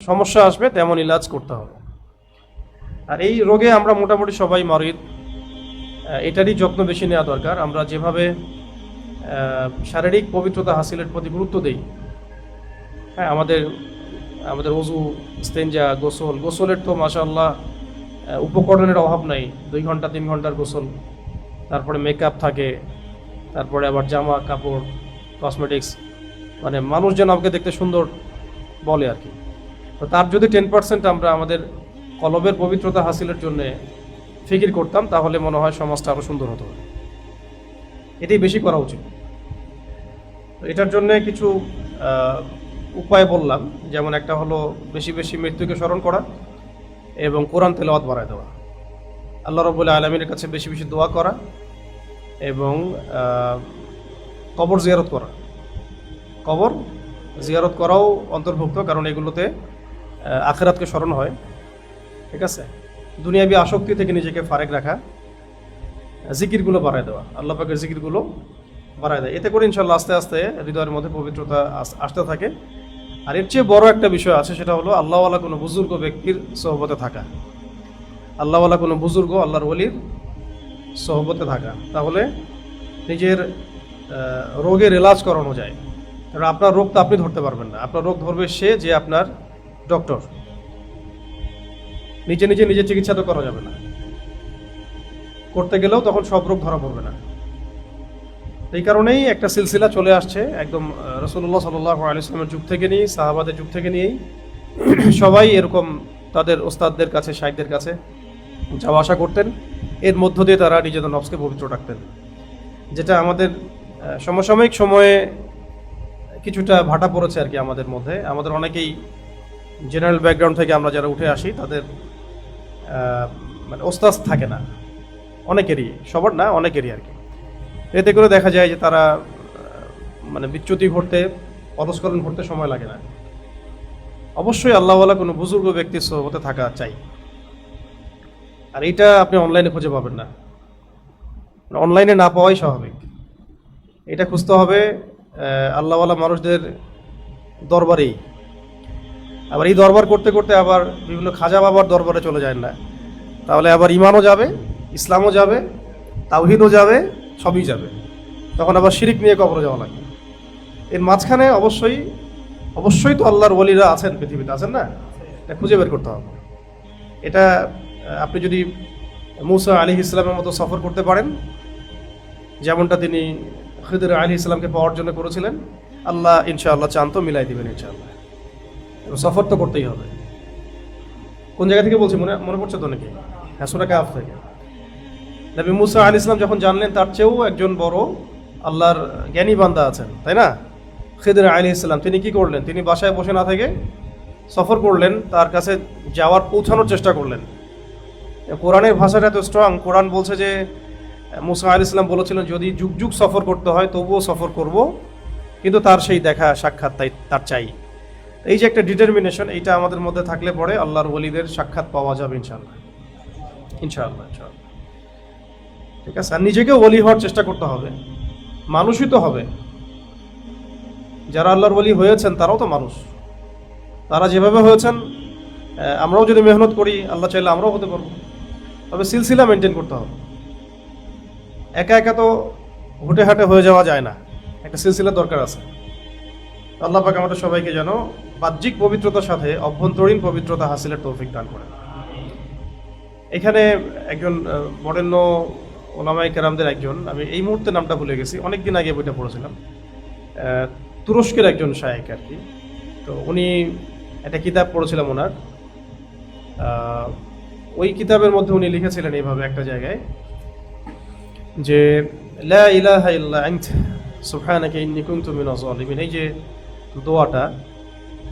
সমস্যা আসবে তেমন ইলাজ করতে হবে। আর এই রোগে আমরা মোটামুটি সবাই মারিদ, এটারই যত্ন বেশি নেওয়া দরকার। আমরা যেভাবে শারীরিক পবিত্রতা হাসিলের প্রতি গুরুত্ব দেই, হ্যাঁ, আমাদের আমাদের ওযু, ইস্তেঞ্জা, গোসলের তো মাশাআল্লাহ উপকরণের অভাব নাই। 2 ঘন্টা 3 ঘন্টার গোসল, তারপরে মেকআপ থাকে, তারপরে আবার জামা কাপড়, কসমেটিক্স, মানে মানুষ যেন আমাকে দেখতে সুন্দর বলে আর কি। তো তার যদি 10% আমরা আমাদের কলবের পবিত্রতা হাসিলের জন্য ফিকির করতাম, তাহলে মনে হয় সমাজটা আরও সুন্দর হতো। এটাই বেশি করা উচিত। তো এটার জন্য কিছু উপায় বললাম, যেমন একটা হলো বেশি বেশি মৃত্যুকে স্মরণ করা এবং কোরআন তেলাওয়াত বাড়ায় দেওয়া, আল্লাহ রাব্বুল আলামিনের কাছে বেশি বেশি দোয়া করা এবং কবর জিয়ারত করা। কবর জিয়ারত করাও অন্তর্ভুক্ত, কারণ এগুলোতে আখিরাতকে স্মরণ হয়। ঠিক আছে, দুনিয়াবি আসক্তি থেকে নিজেকে ফারেক রাখা, জিকিরগুলো বাড়ায় দেওয়া, আল্লাহ পাকের জিকিরগুলো বাড়ায় দেয়। এতে করে ইনশাল্লাহ আস্তে আস্তে হৃদয়ের মধ্যে পবিত্রতা আসতে থাকে। আর এর চেয়ে বড় একটা বিষয় আছে, সেটা হলো আল্লাহওয়ালা কোনো বুজুর্গ ব্যক্তির সোহবতে থাকা। আল্লাহওয়ালা কোনো বুজুর্গ, আল্লাহর ওলির সোহবতে থাকা, তাহলে নিজের রোগের এলাজ করানো যায়। কারণ আপনার রোগ তো আপনি ধরতে পারবেন না, আপনার রোগ ধরবে সে যে আপনার ডক্টর। নিজে নিজে নিজের চিকিৎসা তো করা যাবে না, করতে গেলেও তখন সব রোগ ধরা পড়বে না। এই কারণেই একটা সিলসিলা চলে আসছে একদম রাসূলুল্লাহ সাল্লাল্লাহু আলাইহি ওয়াসাল্লামের যুগ থেকে নিয়ে, সাহাবাদের যুগ থেকে নিয়েই সবাই এরকম তাদের ওস্তাদদের কাছে, শাইখদের কাছে যাওয়া আসা করতেন। এর মধ্য দিয়ে তারা নিজেদের নফসকে পবিত্র রাখতেন, যেটা আমাদের সমসাময়িক সময়ে কিছুটা ভাটা পড়েছে আর কি আমাদের মধ্যে। আমাদের অনেকেই জেনারেল ব্যাকগ্রাউন্ড থেকে আমরা যারা উঠে আসি, তাদের মানে ওস্তাদ থাকে না, অনেকেরই, সবার না, অনেকেরই আর কি। এতে করে দেখা যায় যে তারা মানে বিচ্যুতি ঘটতে, পদস্খলন ঘটতে সময় লাগে না। অবশ্যই আল্লাহওয়ালা কোনো বুজুর্গ ব্যক্তির সোহবতে থাকা চাই। আর এইটা আপনি অনলাইনে খুঁজে পাবেন না, অনলাইনে না পাওয়াই স্বাভাবিক। এটা খুঁজতে হবে আল্লাহওয়ালা মানুষদের দরবারেই। আবার এই দরবার করতে করতে আবার বিভিন্ন খাজা বাবার দরবারে চলে যায় না, তাহলে আবার ইমানও যাবে, ইসলামও যাবে, তাওহীদও যাবে, সবই যাবে। তখন আবার শিরিক নিয়ে কবরে যাওয়া লাগবে। এর মাঝখানে অবশ্যই তো আল্লাহর ওলিরা আছেন, পৃথিবীতে আছেন না, এটা খুঁজে বের করতে হবে। এটা আপনি যদি মূসা আলাইহিস সালামের মতো সফর করতে পারেন, যেমনটা তিনি খিদর আলাইহিস সালামকে পাওয়ার জন্য করেছিলেন, আল্লাহ ইনশাআল্লাহ চান তো মিলাই দিবেন ইনশাআল্লাহ। সফর তো করতেই হবে। কোন জায়গা থেকে বলছি মনে পড়ছে তো নাকি? হ্যাঁ, সূরা কাহফ থেকে। নবী মূসা আলাইহিস সালাম যখন জানলেন তার চেয়েও একজন বড় আল্লাহর জ্ঞানী বান্দা আছেন, তাই না, খিদর আলাইহিস সালাম, তিনি কি করলেন? তিনি বাসায় বসে না থেকে সফর করলেন, তার কাছে পৌঁছানোর চেষ্টা করলেন। কোরআনের ভাষাটা এত স্ট্রং, কোরআন বলছে যে মূসা আলাইহিস সালাম বলেছিলেন যদি যুগ যুগ সফর করতে হয় তবুও সফর করব, কিন্তু তার সেই দেখা সাক্ষাৎ তার চাই। এই যে একটা ডিটারমিনেশন, এইটা আমাদের মধ্যে থাকলে পরে আল্লাহর ওলিদের সাক্ষাৎ পাওয়া যাবে ইনশাআল্লাহ, ইনশাআল্লাহ, ইনশাআল্লাহ। ঠিক আছে, আর নিজেকেও ওলি হওয়ার চেষ্টা করতে হবে। মানুষই তো হবে, যারা আল্লাহর ওলি হয়েছেন তারাও তো মানুষ। তারা যেভাবে হয়েছেন আমরাও যদি মেহনত করি, আল্লাহ চাইলে আমরাও হতে পারবো। তবে সিলসিলা মেনটেন করতে হবে। একা একা তো হুটে হাটে হয়ে যাওয়া যায় না, একটা সিলসিলার দরকার আছে। আল্লাহ পাক আমাদের সবাইকে যেন বাহ্যিক পবিত্রতার সাথে অভ্যন্তরীণ পবিত্রতা হাসিলের তৌফিক দান করেন। এখানে একজন বরেণ্য ওলামায়ে কেরামদের একজন, আমি এই মুহূর্তে নামটা ভুলে গেছি, অনেকদিন আগে বইটা পড়েছিলাম, তুরস্কের একজন শায়েখ আর কি। তো উনি একটা কিতাব পড়েছিলাম ওনার, ওই কিতাবের মধ্যে উনি লিখেছিলেন এইভাবে একটা জায়গায় যে লা ইলাহা ইল্লা আনতা সুবহানাকা ইন্নী কুনতু মিনাজ জালিমিন। এই যে দোয়াটা,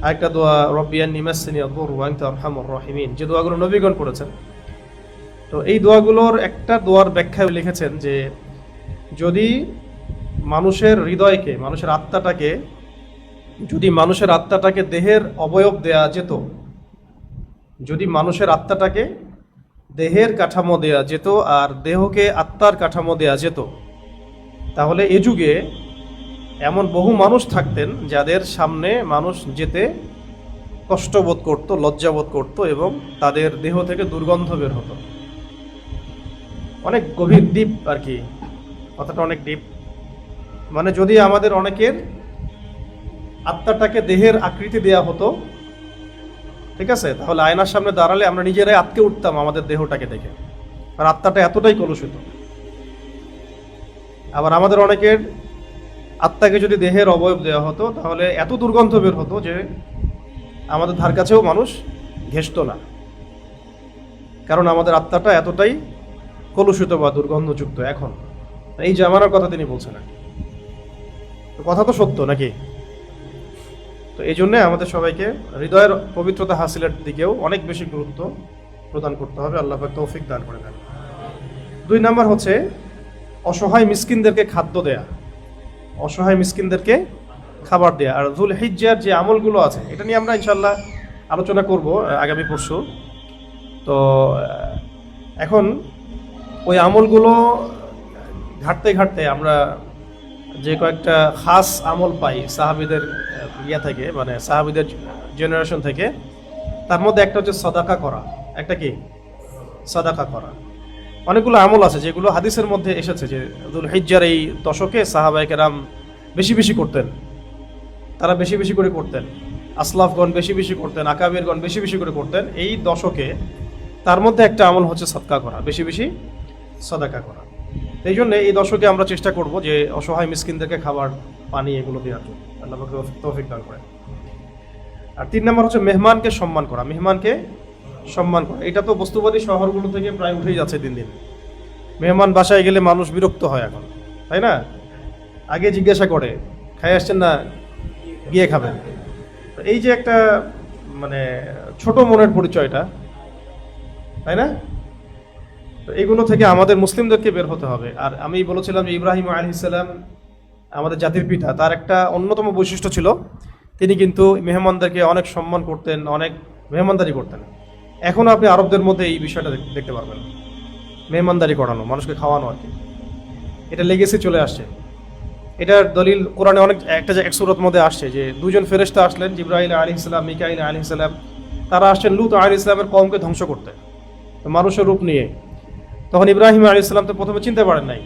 আরেকটা দোয়া রব্বি আন্নী মাসসানি আদ-দুররু ওয়া আনতা আরহামুর রাহিমিন, যে দোয়াগুলো নবীগণ পড়েছেন। তো এই দোয়াগুলোর একটা দোয়ার ব্যাখ্যায় লিখেছেন যে যদি মানুষের হৃদয়কে, মানুষের আত্মাটাকে দেহের অবয়ব দেয়া যেত, যদি মানুষের আত্মাটাকে দেহের কাঠামো দেয়া যেত আর দেহকে আত্মার কাঠামো দেয়া যেত, তাহলে এ যুগে এমন বহু মানুষ থাকতেন যাদের সামনে মানুষ যেতে কষ্ট বোধ করতো, লজ্জা বোধ করতো এবং তাদের দেহ থেকে দুর্গন্ধ বের হতো। অনেক গভীর, ডিপ আর কি, কথাটা অনেক ডিপ। মানে যদি আমাদের অনেকের আত্মাটাকে দেহের আকৃতি দেয়া হতো, ঠিক আছে, তাহলে আয়নার সামনে দাঁড়ালে আমরা নিজেরাই আটকে উঠতাম আমাদের দেহটাকে দেখে, আর আত্মাটা এতটাই কলুষিত। আবার আমাদের অনেকের আত্মাকে যদি দেহের অবয়ব দেওয়া হতো তাহলে এত দুর্গন্ধ বের হতো যে আমাদের ধার কাছেও মানুষ ঘেঁষত না, কারণ আমাদের আত্মাটা এতটাই কলুষিত বা দুর্গন্ধযুক্ত। এখন এই জামানার কথা তিনি বলছেন, কথা তো সত্য নাকি? তো এই জন্যে আমাদের সবাইকে হৃদয়ের পবিত্রতা হাসিলের দিকেও অনেক বেশি গুরুত্ব প্রদান করতে হবে। আল্লাহ পাক তৌফিক দান করে দেন। 2 নাম্বার হচ্ছে অসহায় মিসকিনদেরকে খাদ্য দেয়া, অসহায় মিসকিনদেরকে খাবার দেয়া। আর যুল হিজ্জার যে আমলগুলো আছে এটা নিয়ে আমরা ইনশাল্লাহ আলোচনা করব আগামী পরশু। তো এখন ওই আমলগুলো ঘাটতে ঘাটতে আমরা যে কয়েকটা খাস আমল পাই সাহাবীদের ইয়া থেকে, মানে সাহাবীদের জেনারেশন থেকে, তার মধ্যে একটা হচ্ছে সাদাকা করা। একটা কি? সাদাকা করা। অনেকগুলো আমল আছে যেগুলো হাদিসের মধ্যে এসেছে যে যুল হিজ্জার এই দশকে সাহাবায়ে কেরাম বেশি বেশি করতেন, তারা বেশি বেশি করে করতেন, আসলাফগণ বেশি বেশি করতেন, আকাবিরগণ বেশি বেশি করে করতেন এই দশকে। তার মধ্যে একটা আমল হচ্ছে সাদকা করা, বেশি বেশি সাদাকা করা। এই জন্য এই দশকে আমরা চেষ্টা করব যে অসহায় মিসকিনদেরকে খাবার, পানি এগুলো দেওয়ার জন্য। আল্লাহ পাক তৌফিক দান করেন। আর 3 নম্বর হচ্ছে মেহমানকে সম্মান করা, মেহমানকে সম্মান করা। এটা তো বস্তুবাদী শহরগুলো থেকে প্রায় উঠেই যাচ্ছে দিন দিন। মেহমান বাসায় গেলে মানুষ বিরক্ত হয় এখন, তাই না? আগে জিজ্ঞাসা করে খাই আসছেন না, গিয়ে খাবেন। এই যে একটা মানে ছোট মনের পরিচয়টা, তাই না? তো এগুলো থেকে আমাদের মুসলিমদেরকে বের হতে হবে। আর আমি বলেছিলাম যে ইব্রাহিম আলাইহিস সালাম আমাদের জাতির পিতা, তার একটা অন্যতম বৈশিষ্ট্য ছিল তিনি কিন্তু মেহমানদেরকে অনেক সম্মান করতেন, অনেক মেহমানদারি করতেন। এখনও আপনি আরবদের মধ্যে এই বিষয়টা দেখতে পারবেন, মেহমানদারি করানো, মানুষকে খাওয়ানো আর কি। এটা লেগেসি চলে আসছে। এটার দলিল কোরআনে অনেক এক সূরার মধ্যে আসছে যে 2 জন ফেরেশতা আসলেন, জিবরাইল আলাইহিস সালাম, মিকাইল আলাইহিস সালাম। তারা আসছেন লূত আলাইহিস সালামের কওমকে ধ্বংস করতে, মানুষের রূপ নিয়ে। তখন ইব্রাহিম আলাইহিস সালাম তো প্রথমে চিনতে পারেন নাই,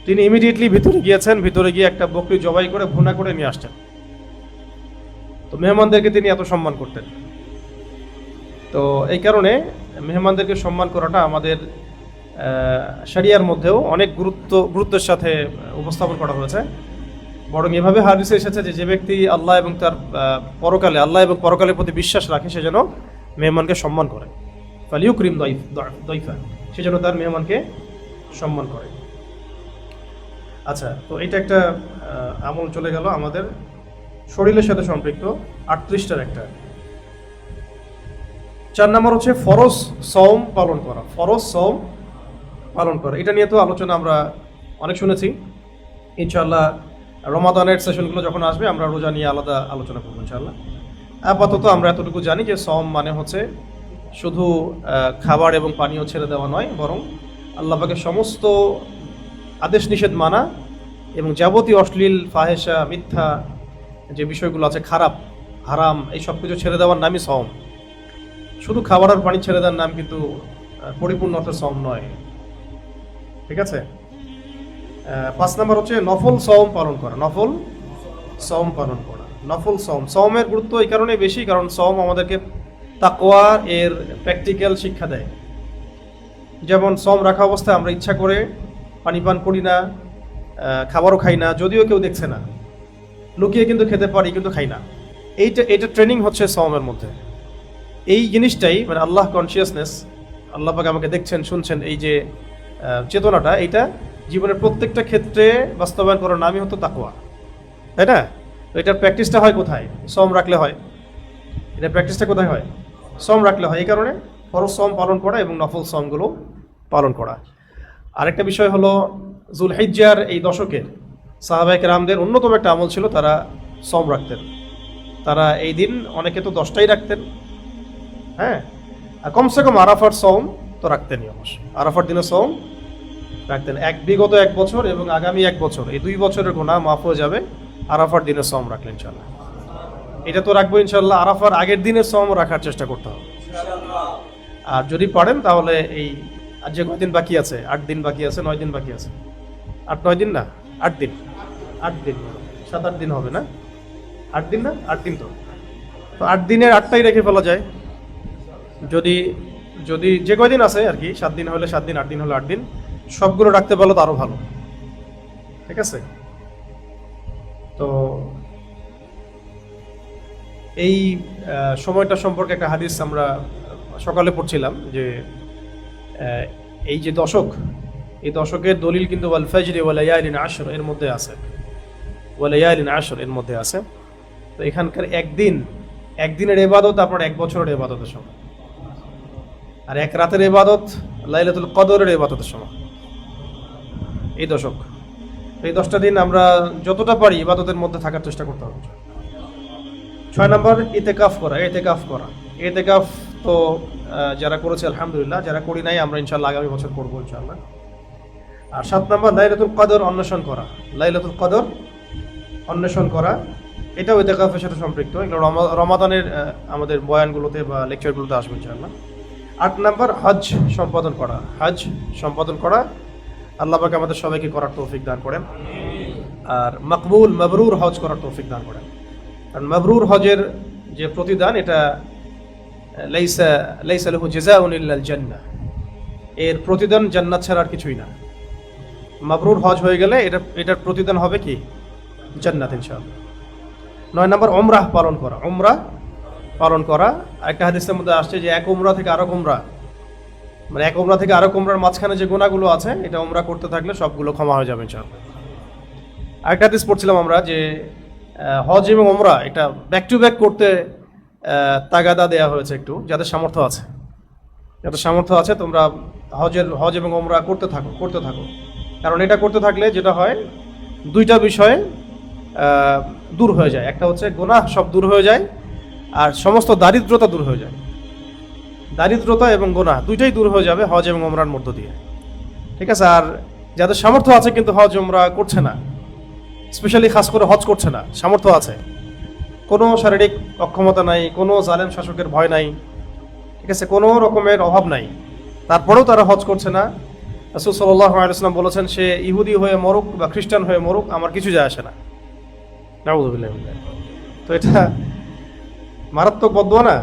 তিনি ইমিডিয়েটলি ভিতরে গিয়েছেন, ভিতরে গিয়ে একটা বকরি জবাই করে ভুনা করে নিয়ে আসছেন। তো মেহমানদেরকে তিনি এত সম্মান করতেন। তো এই কারণে মেহমানদেরকে সম্মান করাটা আমাদের শরিয়ার মধ্যেও অনেক গুরুত্বের সাথে উপস্থাপন করা হয়েছে। বরং এভাবে হাদিসে এসেছে যে যে ব্যক্তি আল্লাহ এবং তার আল্লাহ এবং পরকালের প্রতি বিশ্বাস রাখে সে যেন মেহমানকে সম্মান করে। ফালিউকরিম দয়ফা, সে যেন তার মেহমানকে সম্মান করে। আচ্ছা, তো এটা একটা আমল চলে গেল আমাদের শরীরের সাথে সম্পৃক্ত 38টার একটা। 4 নম্বর হচ্ছে ফরজ সওম পালন করা, ফরজ সওম পালন করা। এটা নিয়ে তো আলোচনা আমরা অনেক শুনেছি। ইনশাআল্লাহ রমাদানের সেশনগুলো যখন আসবে আমরা রোজা নিয়ে আলাদা আলোচনা করবো ইনশাআল্লাহ। আপাতত আমরা এতটুকু জানি যে সওম মানে হচ্ছে শুধু খাবার এবং পানীয় ছেড়ে দেওয়া নয়, বরং আল্লাহ পাকের সমস্ত আদেশ নিষেধ মানা এবং যাবতীয় অশ্লীল, ফাহেসা, মিথ্যা যে বিষয়গুলো আছে, খারাপ, হারাম, এই সব কিছু ছেড়ে দেওয়ার নামই সওম। শুধু খাবার আর পানি ছেড়ে দেওয়ার নাম কিন্তু পরিপূর্ণ অর্থে সওম নয়, ঠিক আছে? 5 নম্বর হচ্ছে নফল সওম পালন করা, নফল সওম পালন করা। নফল সওম, সওমের গুরুত্ব এই কারণে বেশি কারণ সওম আমাদেরকে তাকওয়া এর প্র্যাকটিক্যাল শিক্ষা দেয়। যেমন সওম রাখা অবস্থায় আমরা ইচ্ছা করে পানি পান করি না, খাবারও খাই না, যদিও কেউ দেখছে না, লুকিয়ে কিন্তু খেতে পারি কিন্তু খাই না। এইটা ট্রেনিং হচ্ছে সওমের মধ্যে। এই জিনিসটাই মানে আল্লাহ কনসিয়াসনেস, আল্লাহ পাক আমাকে দেখছেন, শুনছেন, এই যে চেতনাটা, এইটা জীবনের প্রত্যেকটা ক্ষেত্রে বাস্তবায়ন করার নামই হতো তাকওয়া, তাই না? তো এটার প্র্যাকটিসটা হয় কোথায়? সওম রাখলে হয়। এটা প্র্যাকটিসটা কোথায় হয়? সওম রাখলে হয়। এই কারণে ফরজ সওম পালন করা এবং নফল সওমগুলো পালন করা। আরেকটা বিষয় হলো যুল হিজ্জার এই দশকের সাহাবায়ে কেরামদের অন্যতম একটা আমল ছিল, তারা সওম রাখতেন। তারা এই দিন অনেকে তো 10টাই রাখতেন, হ্যাঁ, আর কমসে কম আরাফার সওম তো রাখতেনই অবশ্যই। আরাফার দিনে সওম রাখতেন। বিগত 1 বছর এবং আগামী 1 বছর, এই 2 বছরের গুনাহ মাফ হয়ে যাবে আরাফার দিনে সওম রাখলেন ইনশাআল্লাহ। এটা তো রাখবো ইনশাল্লাহ। আরাফার আগের দিনের শ্রম রাখার চেষ্টা করতে হবে। আর যদি পারেন তাহলে এই আর যে কয়দিন বাকি আছে, 8 দিন বাকি আছে, 9 দিন বাকি আছে, 8-9 দিন না, 8 দিন, 8 দিন, 7-8 দিন হবে না, 8 দিন না, 8 দিন তো 8 দিনের 8টাই রেখে ফেলা যায়। যদি যদি যে কয়দিন আছে আর কি, 7 দিন হলে 7 দিন, 8 দিন হলে 8 দিন, সবগুলো রাখতে পারলো তো আরো ভালো। ঠিক আছে? তো এই সময়টা সম্পর্কে একটা হাদিস আমরা সকালে পড়ছিলাম যে এই যে দশক, এই দশকের দলিল কিন্তু ওয়াল ফাজরি ওয়া লায়ালিন আশর এর মধ্যে আছে, ওয়া লায়ালিন আশর এর মধ্যে আছে। তো এখানকার একদিনের ইবাদত আপনার 1 বছরের ইবাদতের সমান, আর এক রাতের ইবাদত লাইলাতুল কদরের ইবাদতের সমান। এই দশক, এই 10টা দিন আমরা যতটা পারি ইবাদতের মধ্যে থাকার চেষ্টা করতে হবে। 6 নম্বর ইতিকাফ করা। ইতিকাফ তো যারা করেছে আলহামদুলিল্লাহ, যারা করি নাই আমরা ইনশাআল্লাহ আগামী বছর করবো ইনশাআল্লাহ। আর 7 নম্বর লাইলাতুল কদর অন্বেষণ করা। লাইলাতুল কদর অন্বেষণ করা, এটাও ইতিকাফের সাথে সম্পৃক্ত। এগুলো রমাদানের আমাদের বয়ানগুলোতে বা লেকচারগুলোতে আসবে ইনশাআল্লাহ। 8 নম্বর হজ সম্পাদন করা। হজ সম্পাদন করা, আল্লাহ পাক আমাদের সবাইকে করার তৌফিক দান করেন। আর মকবুল মাবরুর হজ করার তৌফিক দান করেন। কারণ মাবরুর হজের যে প্রতিদান, এটা লাইসা লাহু জাযাউন ইল্লাল জান্নাহ, এর প্রতিদান জান্নাত ছাড়া আর কিছুই না। মাবরুর হজ হয়ে গেলে এটার প্রতিদান হবে কি? জান্নাত ইনশাআল্লাহ। 9 নম্বর উমরাহ পালন করা। একটা হাদিসের মধ্যে আসছে যে এক উমরা থেকে আরেক উমরা, মানে এক উমরা থেকে আরেক উমরার মাঝখানে যে গুনাহগুলো আছে, এটা উমরা করতে থাকলে সবগুলো ক্ষমা হয়ে যাবে ইনশাআল্লাহ। আরেকটা হাদিস পড়ছিলাম আমরা যে হজ এবং উমরা এটা ব্যাক টু ব্যাক করতে তাগাদা দেওয়া হয়েছে একটু, যাদের সামর্থ্য আছে তোমরা হজ এবং উমরা করতে থাকো। কারণ এটা করতে থাকলে যেটা হয়, 2টা বিষয় দূর হয়ে যায়। একটা হচ্ছে গুনাহ সব দূর হয়ে যায়, আর সমস্ত দারিদ্রতা দূর হয়ে যায়। দারিদ্রতা এবং গুনাহ 2টাই দূর হয়ে যাবে হজ এবং উমরার মধ্য দিয়ে। ঠিক আছে? আর যাদের সামর্থ্য আছে কিন্তু হজ উমরা করছে না, স্পেশালি খাস করে হজ করছে না, সামর্থ্য আছে, কোনো শারীরিক অক্ষমতা নাই, কোনো জালেম শাসকের ভয় নাই, ঠিক আছে, কোনো রকমের অভাব নাই, তারপরেও তারা হজ করছে না। রাসূল সাল্লাল্লাহু আলাইহি ওয়াসাল্লাম বলেছেন, সে ইহুদি হয়ে মরুক বা খ্রিস্টান হয়ে মরুক, আমার কিছু যায় আসে না। নাউযুবিল্লাহ। তো এটা মারাত্মক বদদোয়া না?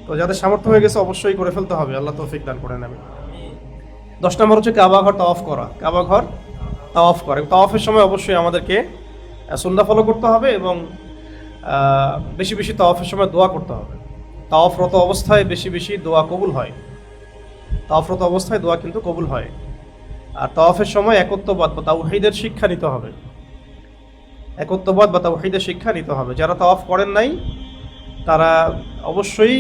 তো যাদের সামর্থ্য হয়ে গেছে অবশ্যই করে ফেলতে হবে। আল্লাহ তৌফিক দান করেন। আমি 10 নম্বর হচ্ছে কাবা ঘর তাওয়াফ করা। তাওয়াফের সময় অবশ্যই আমাদেরকে সুন্নাহ ফলো করতে হবে এবং বেশি বেশি তাওয়াফের সময় দোয়া করতে হবে। তাওয়াফরত অবস্থায় বেশি বেশি দোয়া কবুল হয়। তাওয়াফরত অবস্থায় দোয়া কিন্তু কবুল হয়। আর তাওয়াফের সময় একত্ববাদ বা তাওহীদের শিক্ষা নিতে হবে। যারা তাওয়াফ করেন নাই তারা অবশ্যই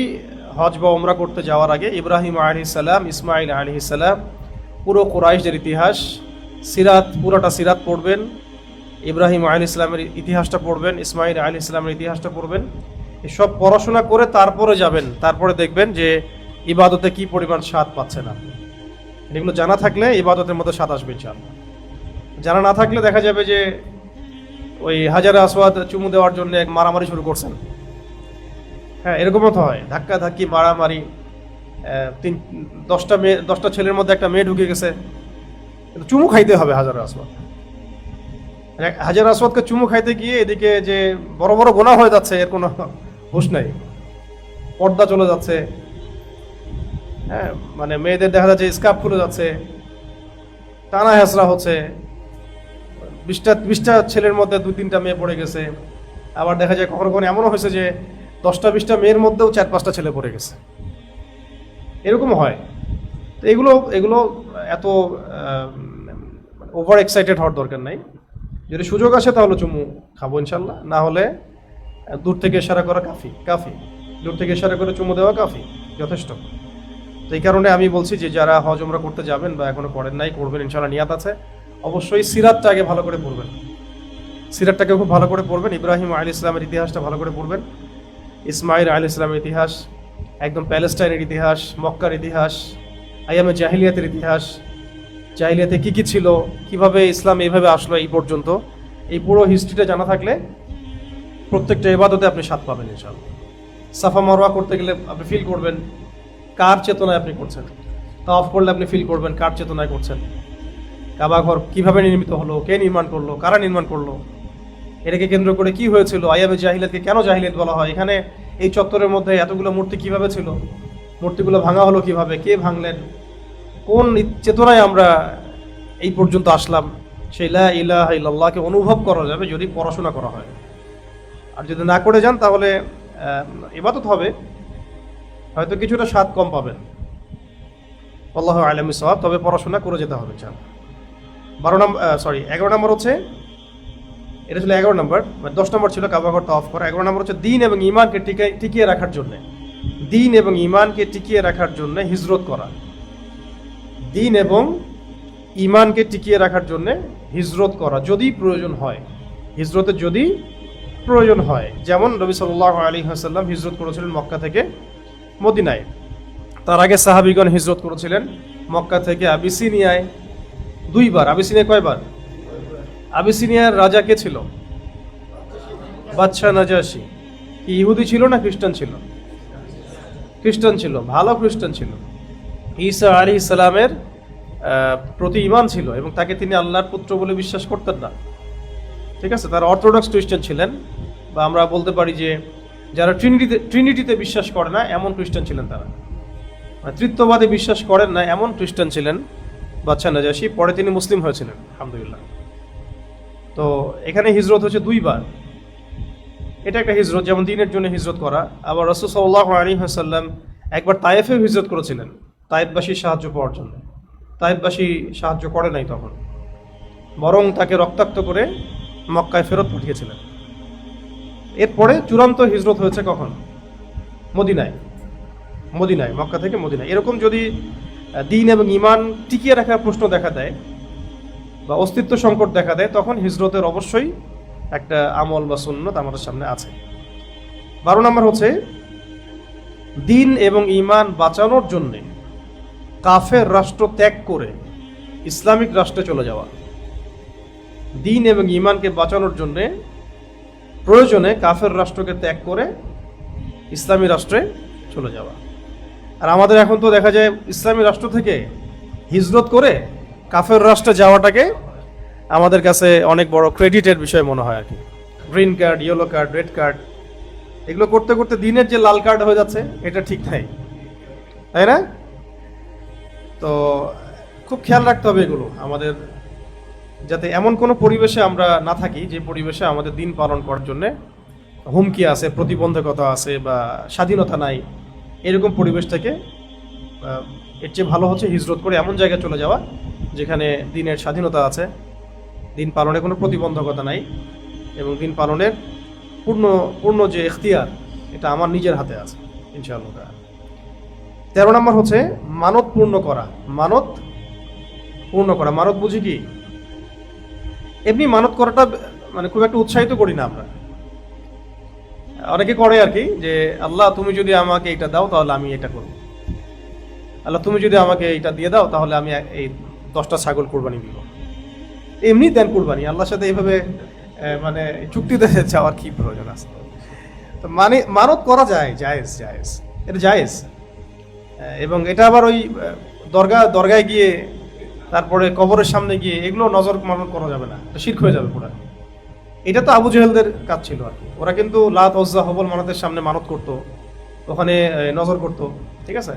হজ বা উমরা করতে যাওয়ার আগে ইব্রাহিম আলাইহিস সালাম, ইসমাইল আলাইহিস সালাম, পুরো কুরাইশদের ইতিহাস, পুরোটা সিরাত পড়বেন। ইব্রাহিম আলাইহিস সালামের ইতিহাসটা পড়বেন, ইসমাইল আলাইহিস সালামের ইতিহাসটা পড়বেন। এসব পড়াশোনা করে তারপরে যাবেন, তারপরে দেখবেন যে ইবাদতে কি পরিমাণ স্বাদ পাচ্ছেন আপনি। এগুলো জানা থাকলে ইবাদতের মধ্যে স্বাদ আসবে ইনশাআল্লাহ। জানা না থাকলে দেখা যাবে যে ওই হাজারে আসওয়াদ চুমু দেওয়ার জন্য মারামারি শুরু করছেন। হ্যাঁ, এরকমও তো হয়, ধাক্কা ধাক্কি মারামারি। 10টা ছেলের মধ্যে একটা মেয়ে ঢুকে গেছে, কিন্তু চুমু খাইতে হবে হাজারে আসওয়াদ। হাজারে আসওয়াদকে চুমু খাইতে গিয়ে এদিকে যে বড় বড় গুনাহ হয়ে যাচ্ছে, এর কোনো হুঁশ নাই। পর্দা চলে যাচ্ছে, হ্যাঁ, মানে মেয়েদের দেখা যাচ্ছে স্কার্ফ খুলে যাচ্ছে, টানা হেঁচড়া হচ্ছে। 20টা ছেলের মধ্যে 2-3টা মেয়ে পড়ে গেছে। আবার দেখা যায় কখনো কখনো এমনও হয়েছে যে 10টা-20টা মেয়ের মধ্যেও 4-5টা ছেলে পড়ে গেছে। এরকম হয়। তো এগুলো এত ওভার এক্সাইটেড হওয়ার দরকার নাই। যদি সুযোগ আসে তাহলে চুমু খাবো ইনশাল্লাহ, না হলে দূর থেকে ইশারা করা কাফি। দূর থেকে ইশারা করে চুমু দেওয়া কাফি, যথেষ্ট। তো এই কারণে আমি বলছি যে যারা হজ উমরা করতে যাবেন বা এখনো করেন নাই, করবেন ইনশাল্লাহ, নিয়াত আছে, অবশ্যই সিরাতটা আগে ভালো করে পড়বেন। সিরাতটাকে খুব ভালো করে পড়বেন। ইব্রাহিম আলাইহিস সালামের ইতিহাসটা ভালো করে পড়বেন, ইসমাইল আলাইহিস সালামের ইতিহাস, একদম প্যালেস্টাইনের ইতিহাস, মক্কার ইতিহাস, আইয়ামে জাহিলিয়াতের ইতিহাস, জাহিলিয়াতে কি ছিল, কিভাবে ইসলাম এইভাবে আসলো এই পর্যন্ত, এই পুরো হিস্ট্রিটা জানা থাকলে প্রত্যেকটা ইবাদতে আপনি স্বাদ পাবেন ইনশাআল্লাহ। সাফা মারওয়া করতে গেলে আপনি ফিল করবেন কার চেতনায় আপনি করছেন, তাওয়াফ করলে আপনি ফিল করবেন কার চেতনায় করছেন, কাবা ঘর কিভাবে নির্মিত হলো, কে নির্মাণ করলো, কারা নির্মাণ করলো, এটাকে কেন্দ্র করে কি হয়েছিল, আইয়ামে জাহিলিয়াতকে কেন জাহিলিয়াত বলা হয়, এখানে এই চত্বরের মধ্যে এতগুলো মূর্তি কিভাবে ছিল, মূর্তিগুলো ভাঙা হলো কিভাবে, কে ভাঙলেন, কোন চেতনায় আমরা এই পর্যন্ত আসলাম, সেই লা ইলাহা ইল্লাল্লাহকে অনুভব করা যাবে যদি পড়াশোনা করা হয়। আর যদি না করে যান তাহলে ইবাদত হবে, হয়তো কিছুটা স্বাদ কম পাবেন, আল্লাহু আ'লাম বিস-সাওয়াব, তবে পড়াশোনা করে যেতে হবে। 11 নম্বর হচ্ছে, এটা ছিল 11 নম্বর, 10 নম্বর ছিল কাবা ঘর তাওয়াফ করা। 11 নম্বর হচ্ছে দিন এবং ঈমানকে টিকিয়ে রাখার জন্য, দিন এবং ঈমানকে টিকিয়ে রাখার জন্য হিজরত করা। দিন এবং ঈমানকে টিকিয়ে রাখার জন্য হিজরত করা যদি প্রয়োজন হয়, হিজরতের যদি প্রয়োজন হয়। যেমন নবী সাল্লাল্লাহু আলাইহি ওয়াসাল্লাম হিজরত করেছিলেন মক্কা থেকে মদিনায়, তার আগে সাহাবীগণ হিজরত করেছিলেন মক্কা থেকে আবিসিনিয়ায় 2 বার। আবিসিনিয়া কয়বার? আবিসিনিয়ার রাজা কে ছিল? বাদশাহ নাজাশী। কি ইহুদি ছিল না খ্রিস্টান ছিল? খ্রিস্টান ছিল, ভালো খ্রিস্টান ছিল। ঈসা আলাইহিস সালামের প্রতি ঈমান ছিল এবং তাকে তিনি আল্লাহর পুত্র বলে বিশ্বাস করতেন না। ঠিক আছে, তারা অর্থোডক্স খ্রিস্টান ছিলেন, বা আমরা বলতে পারি যে যারা ট্রিনিটিতে বিশ্বাস করে না এমন খ্রিস্টান ছিলেন তারা, তৃত্ববাদে বিশ্বাস করেন না এমন খ্রিস্টান ছিলেন বাদশাহ নাজাশী। পরে তিনি মুসলিম হয়েছিলেন আলহামদুলিল্লাহ। তো এখানে হিজরত হচ্ছে 2 বার, এটা একটা হিজরত, যেমন দিনের জন্য হিজরত করা। আবার রাসূল সাল্লাল্লাহু আলাইহি ওয়াসাল্লাম একবার তায়েফেও হিজরত করেছিলেন তায়েফবাসীর সাহায্য পাওয়ার জন্য। তায়েফবাসী সাহায্য করে নাই তখন, বরং তাকে রক্তাক্ত করে মক্কায় ফেরত পাঠিয়েছিলেন। এরপরে চূড়ান্ত হিজরত হয়েছে কখন? মদিনায়, মক্কা থেকে মদিনায়। এরকম যদি দিন এবং ঈমান টিকিয়ে রাখার প্রশ্ন দেখা দেয় বা অস্তিত্ব সংকট দেখা দেয়, তখন হিজরতের অবশ্যই একটা আমল বা সুন্নত আমাদের সামনে আছে। 12 নম্বর হচ্ছে দিন এবং ঈমান বাঁচানোর জন্য কাফের রাষ্ট্র ত্যাগ করে ইসলামিক রাষ্ট্রে চলে যাওয়া। দিন এবং ঈমানকে বাঁচানোর জন্য প্রয়োজনে কাফের রাষ্ট্রকে ত্যাগ করে ইসলামী রাষ্ট্রে চলে যাওয়া। আর আমাদের এখন তো দেখা যায় ইসলামী রাষ্ট্র থেকে হিজরত করে কাফের রাষ্ট্রে যাওয়াটাকে আমাদের কাছে অনেক বড় ক্রেডিটের বিষয় মনে হয় আর কি। Green card, yellow card, red card, এগুলো করতে করতে দিনের যে লাল কার্ড হয়ে যাচ্ছে, এটা ঠিক নাই, তাই না? তো খুব খেয়াল রাখতে হবে এগুলো আমাদের, যাতে এমন কোনো পরিবেশে আমরা না থাকি যে পরিবেশে আমাদের দিন পালন করার জন্য হুমকি আছে, প্রতিবন্ধকতা আছে বা স্বাধীনতা নাই। এরকম পরিবেশ থেকে এর চেয়ে ভালো হচ্ছে হিজরত করে এমন জায়গায় চলে যাওয়া যেখানে দিনের স্বাধীনতা আছে, দিন পালনে কোনো প্রতিবন্ধকতা নাই, এবং দিন পালনের পূর্ণ যে ইখতিয়ার এটা আমার নিজের হাতে আছে ইনশাআল্লাহ। 13 নম্বর হচ্ছে মানত পূর্ণ করা। মানত বুঝি কি? এমনি মানত করাটা মানে খুব একটা উৎসাহিত করি না আমরা, অনেকে করে আর কি, যে আল্লাহ তুমি যদি আমাকে এটা দাও তাহলে আমি এটা করব, আল্লাহ তুমি যদি আমাকে এটা দিয়ে দাও তাহলে আমি এই 10টা ছাগল কুরবানি দিব। এমনি দেন কুরবানি, আল্লাহর সাথে এইভাবে মানে চুক্তিতে যাওয়ার কি প্রয়োজন আছে? তো মানে মানত করা যায়, জায়েজ, এটা জায়েজ। এবং এটা আবার ওই দরগায় গিয়ে তারপরে কবরের সামনে গিয়ে এগুলো নজর মানত করা যাবে না, এটা শিরক হয়ে যাবে পুরো। এটা তো আবু জেহেলদের কাজ ছিল আর কি। ওরা কিন্তু লাত, উজ্জা, হবল মানতের সামনে মানত করতো, ওখানে নজর করতো, ঠিক আছে,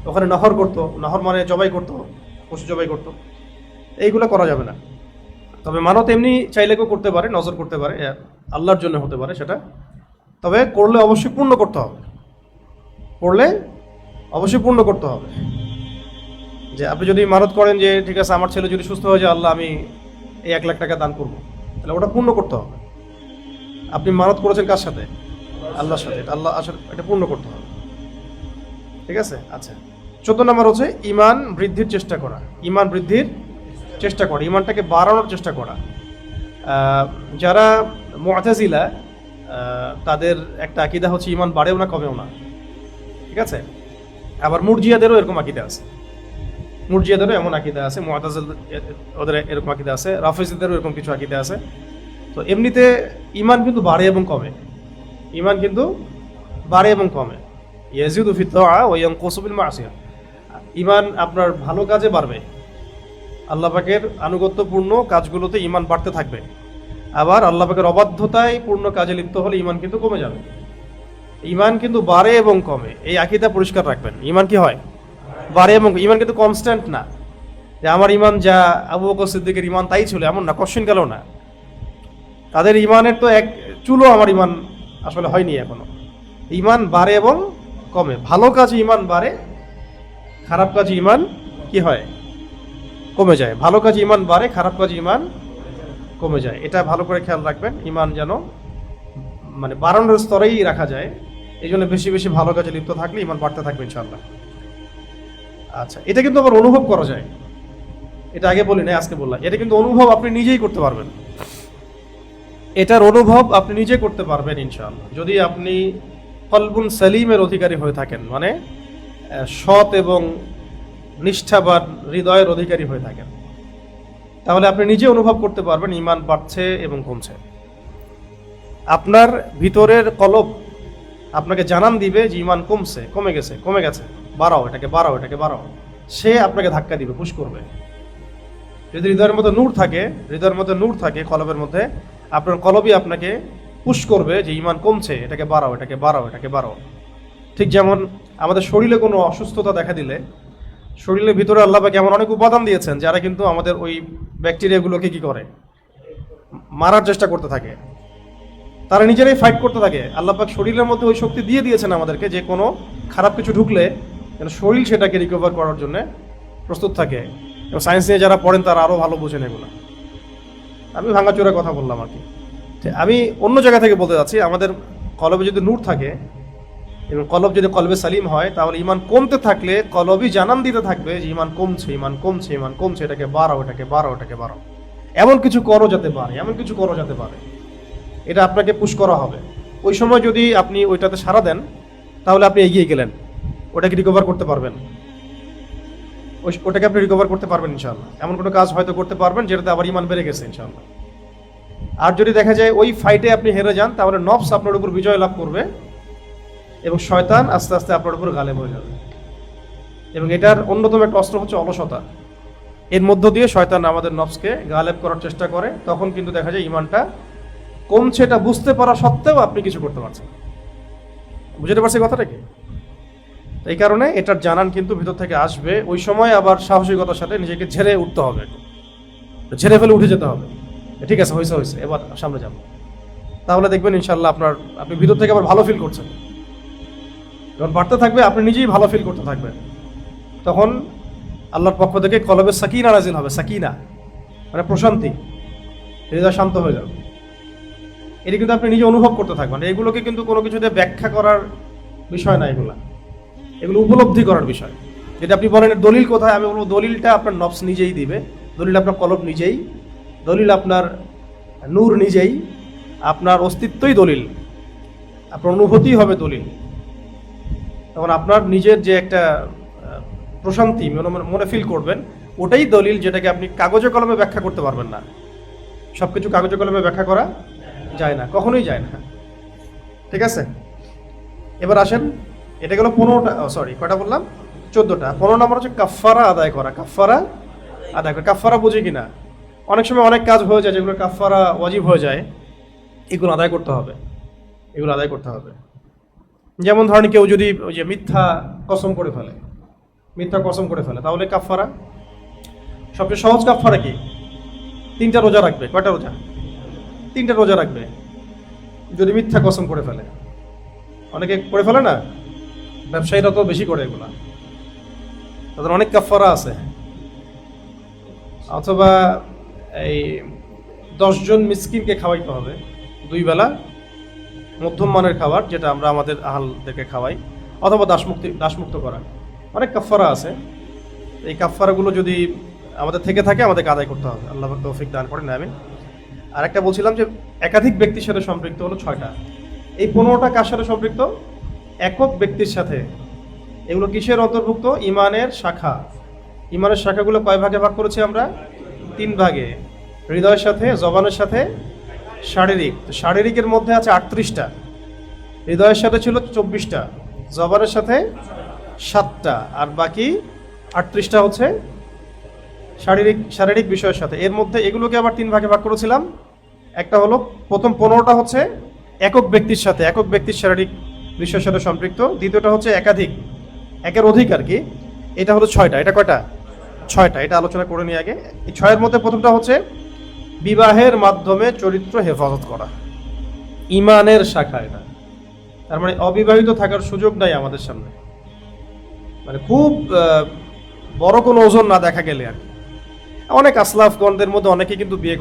ওখানে নহর করতো, নহর মানে জবাই করতো, পশু জবাই করতো। এইগুলো করা যাবে না। তবে মানত এমনি চাইলে কেউ করতে পারে, নজর করতে পারে, আল্লাহর জন্য হতে পারে সেটা। তবে করলে অবশ্যই পূর্ণ করতে হবে, যে আপনি যদি মানত করেন যে ঠিক আছে আমার ছেলে যদি সুস্থ হয়ে যায় আল্লাহ আমি এই 1 লাখ টাকা দান করবো, তাহলে ওটা পূর্ণ করতে হবে। আপনি মানত করেছেন কার সাথে? আল্লাহর সাথে, আল্লাহ আসলে এটা পূর্ণ করতে হবে, ঠিক আছে। আচ্ছা, 14 নম্বর হচ্ছে ঈমান বৃদ্ধির চেষ্টা করা। ঈমানটাকে বাড়ানোর চেষ্টা করা। যারা মুআতাজিলা তাদের একটা আকীদা হচ্ছে ঈমান বাড়েও না কমেও না, ঠিক আছে। আবার মুরজিয়াদেরও এরকম আকীদা আছে, এমন আকীদা আছে, মুআতাজিল ওদের এরকম আকীদা আছে, রাফিজিদেরও এরকম কিছু আকীদা আছে। তো এমনিতে ঈমান কিন্তু বাড়ে এবং কমে, ঈমান কিন্তু বাড়ে এবং কমে। ইয়াজিদু ফিত তাআ ওয়া ইয়ানকুসু বিল মাসিয়া। ঈমান আপনার ভালো কাজে বাড়বে, আল্লাহ পাকের আনুগত্যপূর্ণ কাজগুলোতে ঈমান বাড়তে থাকবে। আবার আল্লাহ পাকের অবাধ্যতায় পূর্ণ কাজে লিপ্ত হলে ঈমান কিন্তু কমে যাবে। ঈমান কিন্তু বাড়ে এবং কমে, এই আকীদা পরিষ্কার রাখবেন। ঈমান কি হয়? বাড়ে এবং ঈমান কিন্তু কনস্ট্যান্ট না, যে আমার ঈমান যা আবু বকর সিদ্দিকের ঈমান তাই ছিল, এমন না, কোশ্চেন গেল না। তাদের ঈমানের তো এক চুলো আমার ঈমান আসলে হয়নি এখনো। ঈমান বাড়ে এবং কমে, ভালো কাজে ঈমান বাড়ে, খারাপ কাজে ঈমান কি হয়? কমে যায়। ভালো কাজে ঈমান বাড়ে, খারাপ কাজে ঈমান কমে যায়। এটা ভালো করে খেয়াল রাখবেন, ঈমান যেন মানে বাড়ানোর স্তরেই রাখা যায়। এই জন্য বেশি বেশি ভালো কাজে লিপ্ত থাকলে ঈমান বাড়তে থাকবে ইনশাআল্লাহ। আচ্ছা, এটা কিন্তু আবার অনুভব করা যায়, এটা আগে বলি না, আজকে বললাম। এটা কিন্তু অনুভব আপনি নিজেই করতে পারবেন, এটার অনুভব আপনি নিজে করতে পারবেন ইনশাআল্লাহ, যদি আপনি কলবুন সালিমের অধিকারী হয়ে থাকেন, মানে সৎ এবং নিষ্ঠাবান হৃদয়ের অধিকারী হয়ে থাকেন, তাহলে আপনি নিজে অনুভব করতে পারবেন ঈমান বাড়ছে এবং কমছে। আপনার ভিতরের কলব আপনাকে জানান দিবে যে ঈমান কমছে, কমে গেছে, বাড়াও এটাকে, বাড়াও এটাকে, বাড়াও। সে আপনাকে ধাক্কা দিবে, পুশ করবে। যদি হৃদয়ের মধ্যে নূর থাকে কলবের মধ্যে, আপনার কলবই আপনাকে পুশ করবে যে ঈমান কমছে, এটাকে বাড়াও, এটাকে বাড়াও, এটাকে বাড়াও। ঠিক যেমন আমাদের শরীরে কোনো অসুস্থতা দেখা দিলে শরীরের ভিতরে আল্লাহ পাক এমন অনেক উপাদান দিয়েছেন যারা কিন্তু আমাদের ওই ব্যাকটেরিয়াগুলোকে কি করে, মারার চেষ্টা করতে থাকে, তারা নিজেরাই ফাইট করতে থাকে। আল্লাহ পাক শরীরের মধ্যে ওই শক্তি দিয়ে দিয়েছেন আমাদেরকে, যে কোনো খারাপ কিছু ঢুকলে যেন শরীর সেটাকে রিকভার করার জন্য প্রস্তুত থাকে। এবং সায়েন্স নিয়ে যারা পড়েন তারা আরও ভালো বোঝেন এগুলো। আমি ভাঙাচোরা কথা বললাম আর কি। আমি অন্য জায়গা থেকে বলতে যাচ্ছি, আমাদের কলবে যদি নূর থাকে এবং কলব যদি কলবে সালিম হয়, তাহলে ঈমান কমতে থাকলে কলবই জানান দিতে থাকবে যে ঈমান কমছে, ঈমান কমছে, ঈমান কমছে, এটাকে বাড়াও, এটাকে বাড়াও, এটাকে বাড়াও, এমন কিছু করো যাতে পারে, এমন কিছু করো যাতে পারে। এটা আপনাকে পুশ করা হবে। ওই সময় যদি আপনি ওইটাতে সাড়া দেন, তাহলে আপনি এগিয়ে গেলেন, ওটাকে রিকভার করতে পারবেন, ওটাকে আপনি রিকভার করতে পারবেন ইনশাআল্লাহ। এমন কোনো কাজ হয়তো করতে পারবেন যেটাতে আবার ঈমান বেড়ে গেছে ইনশাআল্লাহ। আর যদি দেখা যায় ওই ফাইটে আপনি হেরে যান, তাহলে নফস আপনার উপর বিজয় লাভ করবে এবং শয়তান আস্তে আস্তে আপনার উপর গালেব হয়ে যাবে। এবং এটার অন্যতম একটা অস্ত্র হচ্ছে অলসতা। এর মধ্য দিয়ে শয়তান আমাদের নফসকে গালেব করার চেষ্টা করে। তখন কিন্তু দেখা যায় ঈমানটা কমছে, এটা বুঝতে পারা সত্ত্বেও আপনি কিছু করতে পারছেন। বুঝতে পারছি কথাটা কি? এই কারণে এটার জানান কিন্তু ভিতর থেকে আসবে। ওই সময় আবার সাহসিকতার সাথে নিজেকে ঝেড়ে উঠতে হবে, ঝেড়ে ফেলে উঠে যেতে হবে। ঠিক আছে, হয়েছে, এবার সামনে যাবো। তাহলে দেখবেন ইনশাল্লাহ আপনি ভিতর থেকে আবার ভালো ফিল করছেন। যখন বাড়তে থাকবে আপনি নিজেই ভালো ফিল করতে থাকবেন, তখন আল্লাহর পক্ষ থেকে কলবে সাকিনা নাজিল হবে। সাকিনা মানে প্রশান্তি, হৃদয় শান্ত হয়ে যাবে। এটি কিন্তু আপনি নিজে অনুভব করতে থাকবেন। এগুলোকে কিন্তু কোনো কিছুতে ব্যাখ্যা করার বিষয় না, এগুলো উপলব্ধি করার বিষয়। যদি আপনি বলেন দলিল কোথায়, আমি বলবো দলিলটা আপনার নফস নিজেই দিবে, দলিল আপনার কলব নিজেই, দলিল আপনার নূর নিজেই, আপনার অস্তিত্বই দলিল, আপনার অনুভূতি হবে দলিল। তখন আপনার নিজের যে একটা প্রশান্তি মনে ফিল করবেন, ওটাই দলিল, যেটাকে আপনি কাগজে কলমে ব্যাখ্যা করতে পারবেন না। সব কিছু কাগজে কলমে ব্যাখ্যা করা যায় না, কখনোই যায় না। ঠিক আছে, এবার আসেন, এটা গেল 15টা, কয়টা বললাম? 14টা। 15 নম্বর হচ্ছে কাফফারা আদায় করা। কাফফারা আদায় করা, কাফফারা বুঝি কিনা? অনেক সময় অনেক কাজ হয়ে যায় যেগুলো কাফফারা ওয়াজিব হয়ে যায়, এগুলো আদায় করতে হবে। যেমন ধরেন কেউ যদি ওই যে মিথ্যা কসম করে ফেলে, তাহলে কাফফারা, সবচেয়ে সহজ কাফফারা কি? 3টা রোজা রাখবে। কয়টা রোজা? 3টা রোজা রাখবে যদি মিথ্যা কসম করে ফেলে। অনেকে করে ফেলে না, ব্যবসায়ীরা তো বেশি করে এগুলা, তাদের অনেক কাফফারা আছে। অথবা এই 10 জন মিসকিনকে খাওয়াইতে হবে 2 বেলা, মধ্যম মানের খাবার, যেটা আমরা আমাদের আহালদেরকে খাওয়াই। অথবা দাসমুক্ত করা, অনেক কাফফারা আছে। এই কাফফারাগুলো যদি আমাদের থেকে থাকে, আমাদেরকে আদায় করতে হবে। আল্লাহ পাক তৌফিক দান করেন, আমিন। আর একটা বলছিলাম যে একাধিক ব্যক্তির সাথে সম্পৃক্ত হলো 6টা। এই 15টা কার সাথে সম্পৃক্ত? একক ব্যক্তির সাথে। এগুলো কিসের অন্তর্ভুক্ত? ঈমানের শাখা। ঈমানের শাখাগুলো কয় ভাগে ভাগ করেছি আমরা? 3 ভাগে। হৃদয়ের সাথে, জবানের সাথে, শারীরিক। তো শারীরিকের মধ্যে আছে 38টা। হৃদয়ের সাথে ছিল 24টা, জবানের সাথে 7টা, আর বাকি 38টা হচ্ছে শারীরিক বিষয়ের সাথে। এর মধ্যে এগুলোকে আবার 3 ভাগে ভাগ করেছিলাম। একটা হলো প্রথম 15টা হচ্ছে একক ব্যক্তির শারীরিক বিষয়ের সাথে সম্পৃক্ত। দ্বিতীয়টা হচ্ছে একের অধিক আর কি, এটা হলো 6টা। এটা কয়টা? 6টা। এটা আলোচনা করে নিই আগে। এই 6-এর মধ্যে প্রথমটা হচ্ছে বিবাহের মাধ্যমে চরিত্র হেফাজত করা, ইমানের শাখা এটা। তার মানে অবিবাহিত থাকার সুযোগ নাই আমাদের সামনে, মানে খুব বড় কোনো ওজন না দেখা গেলে আর কি। অনেক আসলাফগণদের মধ্যে অনেকে কিন্তু বিয়ে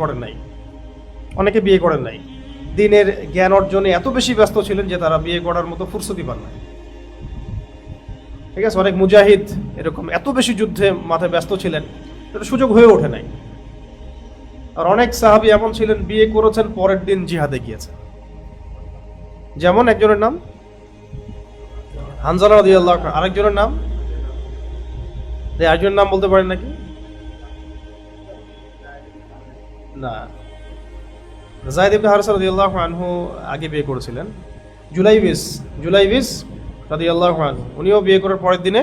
করেন নাই, দিনের জ্ঞান অর্জনে এত বেশি ব্যস্ত ছিলেন যে তারা বিয়ে করার মতো ফুরসতি পান নাই। ঠিক আছে, অনেক মুজাহিদ এরকম এত বেশি যুদ্ধে মাথায় ব্যস্ত ছিলেন, এটা সুযোগ হয়ে ওঠে নাই। আর অনেক সাহাবী এমন ছিলেন বিয়ে করেছেন পরের দিন জিহাদে গিয়েছেন। যেমন একজনের নাম হানজালা রাদিয়াল্লাহু আনহু, আরেকজনের নাম আরেকজনের নাম বলতে পারেন নাকি? না, যায়েদ ইবনে হারিসা রাদিয়াল্লাহু আনহু আগে বিয়ে করেছিলেন। জুলাইবিস রাদিয়াল্লাহু আনহু উনিও বিয়ে করার পরের দিনে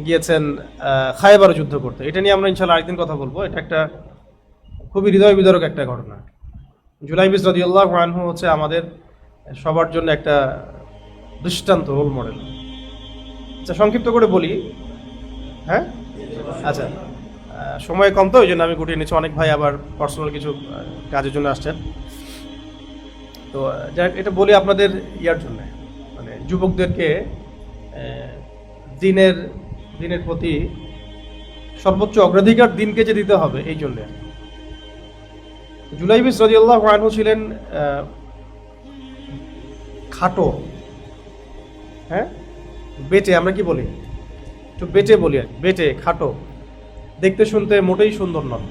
গিয়েছেন খায়বারে যুদ্ধ করতে। এটা নিয়ে আমরা ইনশাআল্লাহ আরেকদিন কথা বলবো। এটা একটা খুবই হৃদয় বিদারক একটা ঘটনা। জুলাইবিস রাদিয়াল্লাহু আনহু হচ্ছে আমাদের সবার জন্য একটা দৃষ্টান্ত, রোল মডেল। আচ্ছা, সংক্ষিপ্ত করে বলি। হ্যাঁ, আচ্ছা, সময় কম তো ওই জন্য আমি গুটিয়ে নিচ্ছি। অনেক ভাই আবার পার্সোনাল কিছু কাজের জন্য আসছেন, তো যাই এটা বলি আপনাদের ইয়ার জন্য, মানে যুবকদেরকে দিনের প্রতি সর্বোচ্চ অগ্রাধিকার দিনকে যে দিতে হবে এই জন্য। জুলাইবিস রাদিয়াল্লাহু আনহু ছিলেন খাটো, হ্যাঁ, বেটে, আমরা কি বলি, একটু বেটে বলি আর, বেটে খাটো, দেখতে শুনতে মোটেই সুন্দর নন,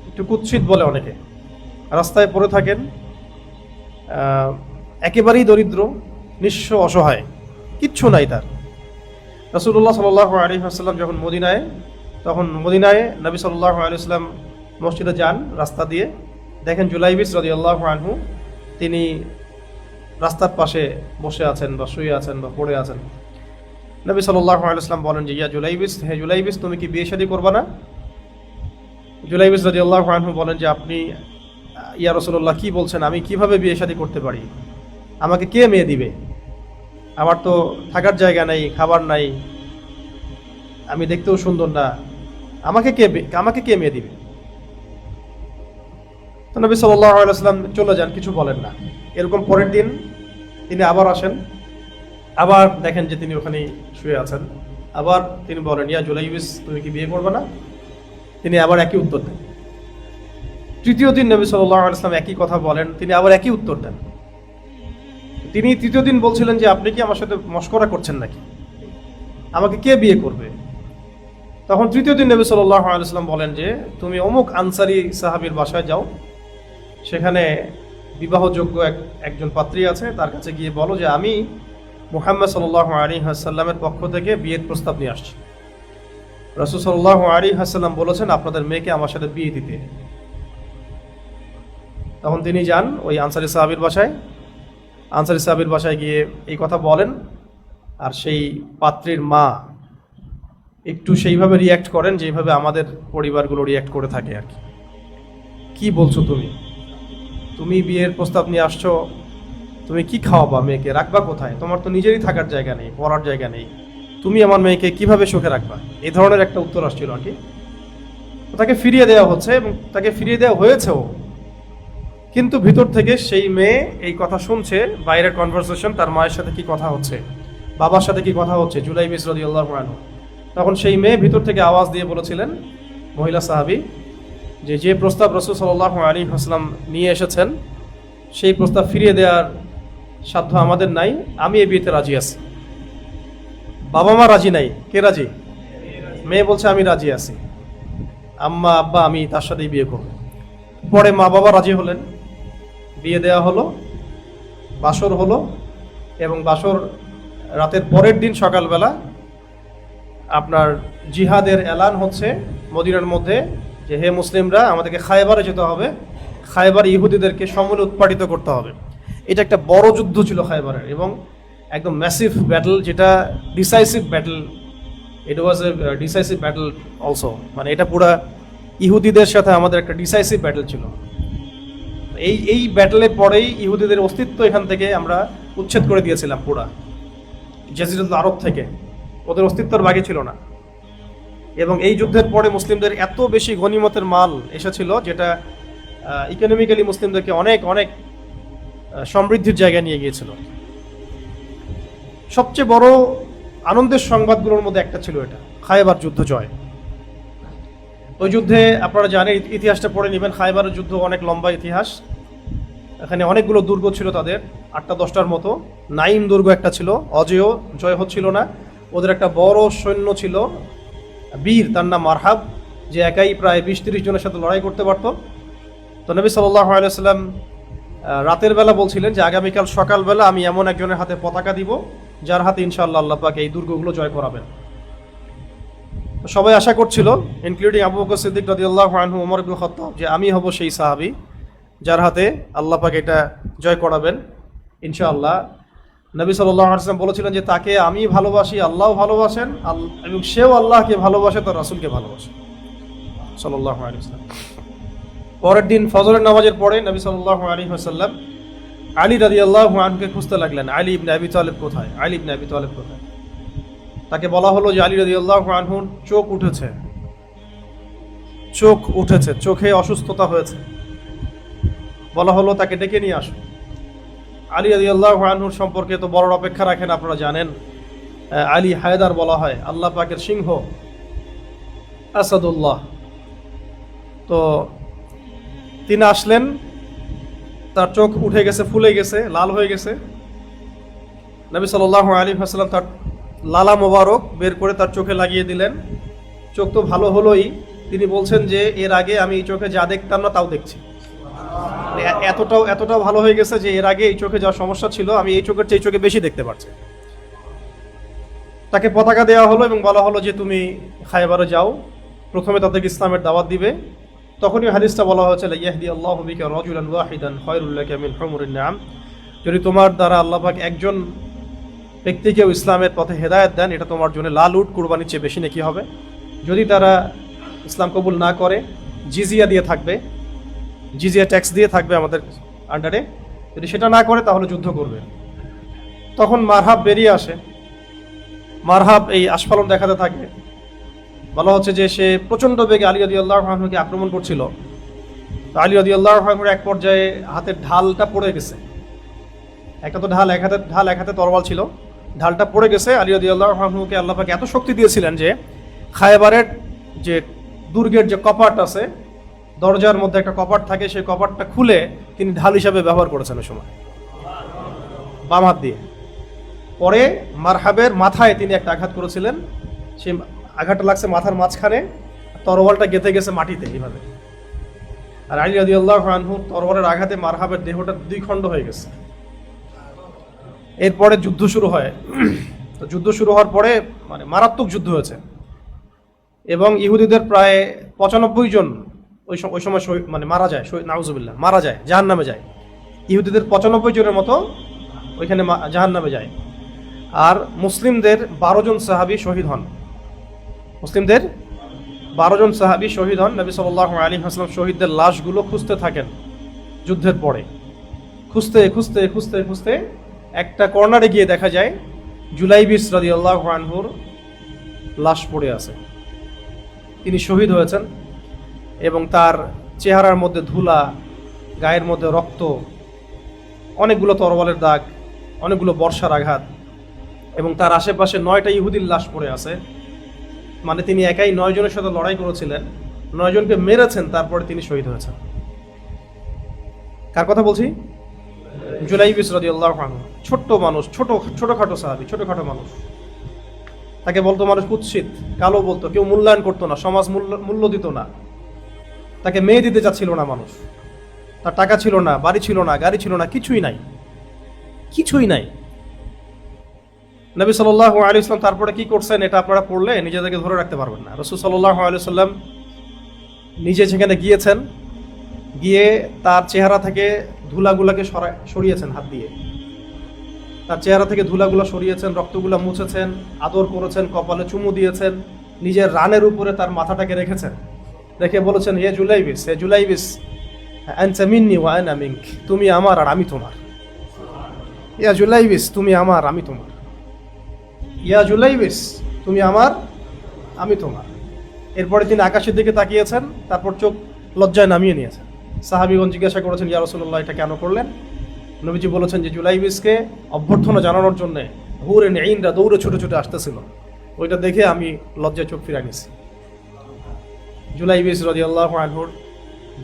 একটু কুৎসিত বলে অনেকে। রাস্তায় পড়ে থাকেন, একেবারেই দরিদ্র, নিঃস্ব, অসহায়, কিচ্ছু নাই তার। রাসূলুল্লাহ সাল্লাল্লাহু আলাইহি ওয়াসাল্লাম যখন মদিনায় নবী সাল্লাল্লাহু আলাইহি ওয়াসাল্লাম মসজিদে যান, রাস্তা দিয়ে দেখেন জুলাইবিস রাদিয়াল্লাহু আনহু তিনি রাস্তার পাশে বসে আছেন বা শুয়ে আছেন বা পড়ে আছেন। নবী সাল্লাল্লাহু আলাইহি ওয়াসাল্লাম বলেন যে, ইয়া জুলাইবিস, হে জুলাইবিস, তুমি কি বিয়ে শাদী করবা না? জুলাইবিস রাদিয়াল্লাহু আনহু বলেন যে, আপনি ইয়া রাসূলুল্লাহ কি বলছেন, আমি কিভাবে বিয়ে শাদী করতে পারি? আমাকে কে মেয়ে দিবে? আমার তো থাকার জায়গা নাই, খাবার নাই, আমি দেখতেও সুন্দর না, আমাকে কে মেয়ে দিবে? তো নবী সাল্লাল্লাহু আলাইহি ওয়াসাল্লাম চলে যান, কিছু বলেন না। এরকম পরের দিন তিনি আবার আসেন, আবার দেখেন যে তিনি ওখানেই শুয়ে আছেন। আবার তিনি বলেন, ইয়া জুলাইবিস, তুমি কি বিয়ে করবে না? তিনি আবার একই উত্তর দেন। তৃতীয় দিন নবী সাল্লাল্লাহু আলাইহি ওয়াসাল্লাম একই কথা বলেন, তিনি আবার একই উত্তর দেন। তিনি তৃতীয় দিন বলছিলেন যে, আপনি কি আমার সাথে মশকরা করছেন নাকি? আমাকে কে বিয়ে করবে? তখন তৃতীয় দিন নবী সাল্লাল্লাহু আলাইহি ওয়াসাল্লাম বলেন যে, তুমি অমুক আনসারী সাহাবীর বাসায় যাও, সেখানে বিবাহযোগ্য একজন পাত্রী আছে, তার কাছে গিয়ে বলো যে আমি মুহাম্মদ সাল্লাল্লাহু আলাইহি ওয়াসাল্লামের পক্ষ থেকে বিয়ের প্রস্তাব নিয়ে আসছি। রাসূল সাল্লাল্লাহু আলাইহি ওয়াসাল্লাম বলেছেন আপনাদের মেয়েকে আমার সাথে বিয়ে দিতে। তখন তিনি যান ওই আনসারী সাহাবীর বাসায় গিয়ে এই কথা বলেন, আর সেই পাত্রীর মা একটু সেইভাবে রিয়্যাক্ট করেন যেভাবে আমাদের পরিবারগুলো রিয়্যাক্ট করে থাকে আর কি বলছো তুমি বিয়ের প্রস্তাব নিয়ে আসছো, তুমি কি খাওয়াবা মেয়েকে, রাখবা কোথায়? তোমার তো নিজেরই থাকার জায়গা নেই, পড়ার জায়গা নেই, তুমি আমার মেয়েকে কিভাবে সুখে রাখবা? এই ধরনের একটা উত্তর আসছিল আর কি। তাকে ফিরিয়ে দেওয়া হচ্ছে এবং তাকে ফিরিয়ে দেওয়া হয়েছেও, কিন্তু ভিতর থেকে সেই মেয়ে এই কথা শুনছে, বাইরের কনভারসেশন, তার মায়ের সাথে কি কথা হচ্ছে, বাবার সাথে কি কথা হচ্ছে, জুলাইবিস রাদিয়াল্লাহু আনহু। তখন সেই মেয়ে ভিতর থেকে আওয়াজ দিয়ে বলেছিলেন, মহিলা সাহাবী, যে প্রস্তাব রাসূল সাল্লাল্লাহু আলাইহি ওয়াসাল্লাম নিয়ে এসেছেন সেই প্রস্তাব ফিরিয়ে দেওয়ার সাধ্য আমাদের নাই, আমি এই বিয়েতে রাজি আছি। বাবা মা রাজি নাই, কে রাজি? মেয়ে বলছে আমি রাজি আছি, আম্মা আব্বা আমি তার সাথেই বিয়ে করব। পরে মা বাবা রাজি হলেন, বিয়ে দেওয়া হলো, বাসর হলো, এবং বাসর রাতের পরের দিন সকালবেলা আপনার জিহাদের এলান হচ্ছে মদিনার মধ্যে, যে হে মুসলিমরা, আমাদেরকে খায়বারে যেতে হবে, খায়বার ইহুদিদেরকে সমূলে উৎপাটিত করতে হবে। এটা একটা বড় যুদ্ধ ছিল খায়বারের, এবং একদম ম্যাসিভ ব্যাটল, যেটা ডিসাইসিভ ব্যাটল। ইট ওয়াজ এ ডিসাইসিভ ব্যাটল অলসো, মানে এটা পুরা ইহুদিদের সাথে আমাদের একটা ডিসাইসিভ ব্যাটল ছিল। এই ব্যাটলের পরেই ইহুদিদের অস্তিত্ব এখান থেকে আমরা উচ্ছেদ করে দিয়েছিলাম পুরা জাজিরাতুল আরব থেকে, ওদের অস্তিত্বের বাকি ছিল না। এবং এই যুদ্ধের পরে মুসলিমদের এত বেশি গনিমতের মাল এসেছিল, যেটা ইকোনমিক্যালি মুসলিমদেরকে অনেক অনেক সমৃদ্ধির জায়গায় নিয়ে গিয়েছিল। সবচেয়ে বড় আনন্দের সংবাদগুলোর মধ্যে একটা ছিল এটা, খায়বার যুদ্ধ জয়। ওই যুদ্ধে আপনারা জানেন, ইতিহাসটা পড়ে নেবেন, খায়বারের যুদ্ধ অনেক লম্বা ইতিহাস। এখানে অনেকগুলো দুর্গ ছিল তাদের, 8-10টার মতো। নাইম দুর্গ একটা ছিল, অজেয়, জয় হচ্ছিল না। ওদের একটা বড় সৈন্য ছিল, বীর, তার নাম মারহাব, যে একাই প্রায় 20-30 জনের সাথে লড়াই করতে পারত। তো নবী সাল্লাল্লাহু আলাইহি ওয়াসাল্লাম রাতের বেলা বলছিলেন যে আগামীকাল সকালবেলা আমি এমন একজনের হাতে পতাকা দিব, যার হাতে ইনশাআল্লাহ আল্লাহ পাক এই দুর্গগুলো জয় করাবেন। সবাই আশা করছিল, ইনক্লুডিং আবু বকর সিদ্দিক রাদিয়াল্লাহু আনহু, ওমর ইবনে খাত্তাব, যে আমি হব সেই সাহাবী যার হাতে আল্লাহ পাক এটা জয় করাবেন ইনশাআল্লাহ। নবী সাল্লাল্লাহু আলাইহি ওয়াসাল্লাম বলেছিলেন যে তাকে আমি ভালোবাসি, আল্লাহও ভালোবাসেন, এবং সেও আল্লাহকে ভালোবাসে, তার রাসূলকে ভালোবাসে সাল্লাল্লাহু আলাইহি ওয়াসাল্লাম। পরের দিন ফজরের নামাজের পরে নবী সাল্লাল্লাহু আলাইহি ওয়াসাল্লাম আলী রাদিয়াল্লাহু আনহুকে খুঁজতে লাগলেন, আলী ইবনে আবি তালেব কোথায়, আলী ইবনে আবি তালেব কোথায়। তাকে বলা হলো যে আলী রাদিয়াল্লাহু আনহুর চোখ উঠেছে, চোখে অসুস্থতা হয়েছে। বলা হলো তাকে ডেকে নিয়ে আসো। আলী রাদিয়াল্লাহু আনহুর সম্পর্কে তো বড় অপেক্ষা রাখেন, আপনারা জানেন। আলী হায়দার বলা হয়, আল্লাহ পাকের সিংহ, আসাদুল্লাহ। তো তিনি আসলেন, তার চোখ উঠে গেছে, ফুলে গেছে, লাল হয়ে গেছে। নবী সাল্লাল্লাহু আলাইহি ওয়াসাল্লাম তার লালা মোবারক বের করে তার চোখে লাগিয়ে দিলেন। চোখ তো ভালো হলোই, তিনি বলছেন যে এর আগে আমি এই চোখে যা দেখতাম না তাও দেখছি। এতটাও ভালো হয়ে গেছে যে এর আগে এই চোখে যা সমস্যা ছিল, আমি এই চোখের চেয়ে চোখে বেশি দেখতে পারছি। তাকে পতাকা দেওয়া হলো এবং বলা হলো যে তুমি খায়বারে যাও, প্রথমে তাদেরকে ইসলামের দাওয়াত দিবে। তখনই হাদিসটা বলা হয়েছে, ইয়াহদি আল্লাহু বিকা রাজুলান ওয়াহিদান খায়রুল লাকা মিন হুমুরিন নাম। যদি তোমার দ্বারা আল্লাহ পাক একজন ব্যক্তিকেও ইসলামের পথে হেদায়েত দেন, এটা তোমার জন্য লাল উট কুরবানির চেয়ে বেশি নাকি হবে। যদি তারা ইসলাম কবুল না করে, জিজিয়া দিয়ে থাকবে, জিজিয়া ট্যাক্স দিয়ে থাকবে আমাদের আন্ডারে। যদি সেটা না করে তাহলে যুদ্ধ করবে। তখন মারহাব বেরিয়ে আসে। মারহাব এই আস্ফালন দেখাতে থাকে। বলা হচ্ছে যে সে প্রচণ্ড বেগে আলী রাদিয়াল্লাহু আনহুকে আক্রমণ করছিল। তো আলী রাদিয়াল্লাহু আনহুর এক পর্যায়ে হাতের ঢালটা পড়ে গেছে। একটা তো ঢাল, এক হাতে তরবাল ছিল, ঢালটা পড়ে গেছে। আলী রাদিয়াল্লাহু আনহুকে আল্লাহ পাক এত শক্তি দিয়েছিলেন যে খায়বারের যে দুর্গের যে কপাট আছে, দরজার মধ্যে একটা কপাট থাকে, সেই কপাটটা খুলে তিনি ঢাল হিসাবে ব্যবহার করেছেন ওই সময়, বাম হাত দিয়ে। পরে মারহাবের মাথায় তিনি একটা আঘাত করেছিলেন, সেই আঘাতটা লাগছে মাথার মাঝখানে, তরবালটা গেঁথে গেছে মাটিতে এইভাবে। আর আলী রাদিয়াল্লাহু আনহু তরবারের আঘাতে মারহাবের দেহটা 2 খণ্ড হয়ে গেছে। এরপরে যুদ্ধ শুরু হয়। তো যুদ্ধ শুরু হওয়ার পরে মানে মারাত্মক যুদ্ধ হয়েছে, এবং ইহুদিদের প্রায় 95 জন ওই সময় মানে মারা যায়, নাউজুবিল্লাহ, মারা যায়, জাহান্নামে যায়। ইহুদিদের 95 জনের মতো ওইখানে জাহান্নামে যায়। আর মুসলিমদের 12 জন সাহাবী শহীদ হন। মুসলিমদের 12 জন সাহাবী শহীদ হন। নবী সাল্লাল্লাহু আলাইহি ওয়াসাল্লাম শহীদদের লাশগুলো খুঁজতে থাকেন যুদ্ধের পরে। খুঁজতে একটা কর্নারে গিয়ে দেখা যায় জুলাইবিস রাদিয়াল্লাহু আনহুর লাশ পড়ে আছে। তিনি শহীদ হয়েছেন, এবং তার চেহারার মধ্যে ধুলা, গায়ের মধ্যে রক্ত, অনেকগুলো তরবালের দাগ, অনেকগুলো বর্ষার আঘাত, এবং তার আশেপাশে 9টা ইহুদির লাশ পড়ে আছে। মানে তিনি একাই 9 জনের সাথে লড়াই করেছিলেন, 9 জনকে মেরেছেন, তারপরে তিনি শহীদ হয়েছেন। কার কথা বলছি? জুলাইবিস রাদিয়াল্লাহু আনহু। ছোট্ট মানুষ, ছোটখাটো সাহাবী, ছোটখাটো মানুষ। তাকে বলতো মানুষ কুৎসিত, কালো বলতো, কেউ মূল্যায়ন করতো না, সমাজ মূল্য দিত না। তাকে মেয়ে দিতে চাচ্ছিল না মানুষ। তার টাকা ছিল না, বাড়ি ছিল না, গাড়ি ছিল না, কিছুই নাই। নবী সাল্লাল্লাহু আলাইহি ওয়াসাল্লাম তারপরে কি করছেন, এটা আপনারা পড়লে নিজেদেরকে ধরে রাখতে পারবেন না। রাসূল সাল্লাল্লাহু আলাইহি ওয়াসাল্লাম নিজে সেখানে গিয়েছেন, গিয়ে তার চেহারা থেকে ধুলাগুলাকে সরিয়েছেন হাত দিয়ে, তার চেহারা থেকে ধুলাগুলা সরিয়েছেন, রক্তগুলা মুছেছেন, আদর করেছেন, কপালে চুমু দিয়েছেন, নিজের রানের উপরে তার মাথাটাকে রেখেছেন, রেখে বলেছেন হে জুলাইবিস, হে জুলাইবিস আনতা মিন্নি ওয়া আনা মিনক, তুমি আমার আর আমি তোমার। ইয়া জুলাইবিস, তুমি আমার আমি তোমার। ইয়া জুলাইবিস, তুমি আমার আমি তোমার। এরপরে তিনি আকাশের দিকে তাকিয়েছেন, তারপর চোখ লজ্জায় নামিয়ে নিয়েছেন। সাহাবীগণ জিজ্ঞাসা করেছেন ইয়া রাসূলুল্লাহ, এটা কেন করলেন? নবীজি বলেছেন যে জুলাইবিসকে অভ্যর্থনা জানানোর জন্য হুরেন ঈনরা দৌড়ে ছুটে ছুটে আসতেছিল, ওইটা দেখে আমি লজ্জায় চোখ ফিরে নিয়েছি। জুলাইবিস রাদিয়াল্লাহু আনহুর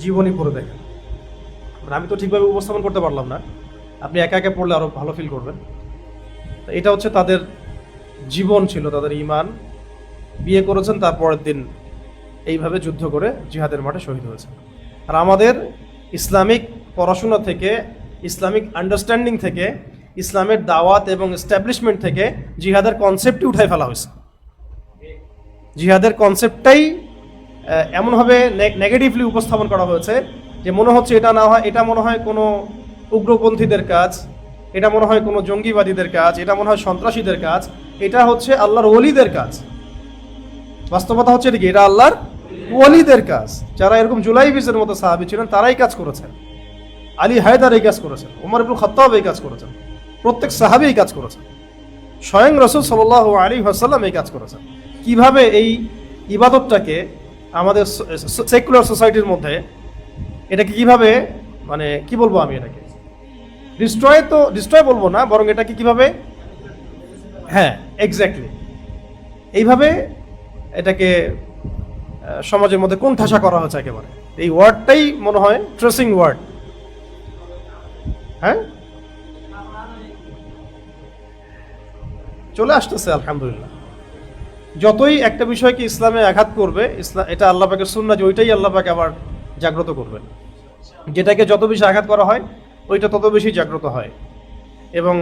জীবনী পড়ে দেখেন, আমি তো ঠিকভাবে উপস্থাপন করতে পারলাম না, আপনি একা একা পড়লে আরো ভালো ফিল করবেন। এটা হচ্ছে তাদের জীবন ছিল, তাদের ঈমান। বিয়ে করেছেন, তারপরের দিন এইভাবে যুদ্ধ করে জিহাদের মাঠে শহীদ হয়েছে। আর আমাদের ইসলামিক পড়াশোনা থেকে, ইসলামিক আন্ডারস্ট্যান্ডিং থেকে, ইসলামের দাওয়াত এবং এস্টাবলিশমেন্ট থেকে জিহাদের কনসেপ্টই উঠাই ফেলা হয়েছে। জিহাদের কনসেপ্টটাই এমনভাবে নেগেটিভলি উপস্থাপন করা হয়েছে যে মনে হচ্ছে এটা না হয়, এটা মনে হয় কোনো উগ্রপন্থীদের কাজ, এটা মনে হয় কোনো জঙ্গিবাদীদের কাজ, এটা মনে হয় সন্ত্রাসীদের কাজ, এটা হচ্ছে আল্লাহর ওলিদের কাজ। বাস্তবতা হচ্ছে এটা কি, এটা আল্লাহর ওলিদের কাজ। যারা এরকম জুলাইবিসের মতো সাহাবী ছিলেন তারাই কাজ করেছেন। আলী হায়দার এই কাজ করেছেন, ওমর ইবনে খাত্তাব এই কাজ করেছেন, প্রত্যেক সাহাবী এই কাজ করেছেন, স্বয়ং রাসূল সাল্লাল্লাহু আলাইহি ওয়াসাল্লাম এই কাজ করেছেন। কিভাবে এই ইবাদতটাকে আমাদের সেকুলার সোসাইটির মধ্যে এটাকে কিভাবে, মানে কি বলবো আমি, এটাকে ডিস্ট্রয় বলবো না, বরং এটাকে কিভাবে, হ্যাঁ এক্স্যাক্টলি এইভাবে এটাকে সমাজের মধ্যে কোণঠাসা করা হয়েছে একেবারে। এই ওয়ার্ডটাই মনে হয় ট্রেসিং ওয়ার্ড। হ্যাঁ, চলে আসতেছে আলহামদুলিল্লাহ। যতই একটা বিষয়কে ইসলামে আঘাত করবে, ইসলাম এটা আল্লাহ পাকের সুন্নাহ, যে ওইটাই আল্লাহ পাক আবার জাগ্রত করবেন। যেটাকে যত বেশি আঘাত করা হয় ওইটা তত বেশি জাগ্রত হয়। এবং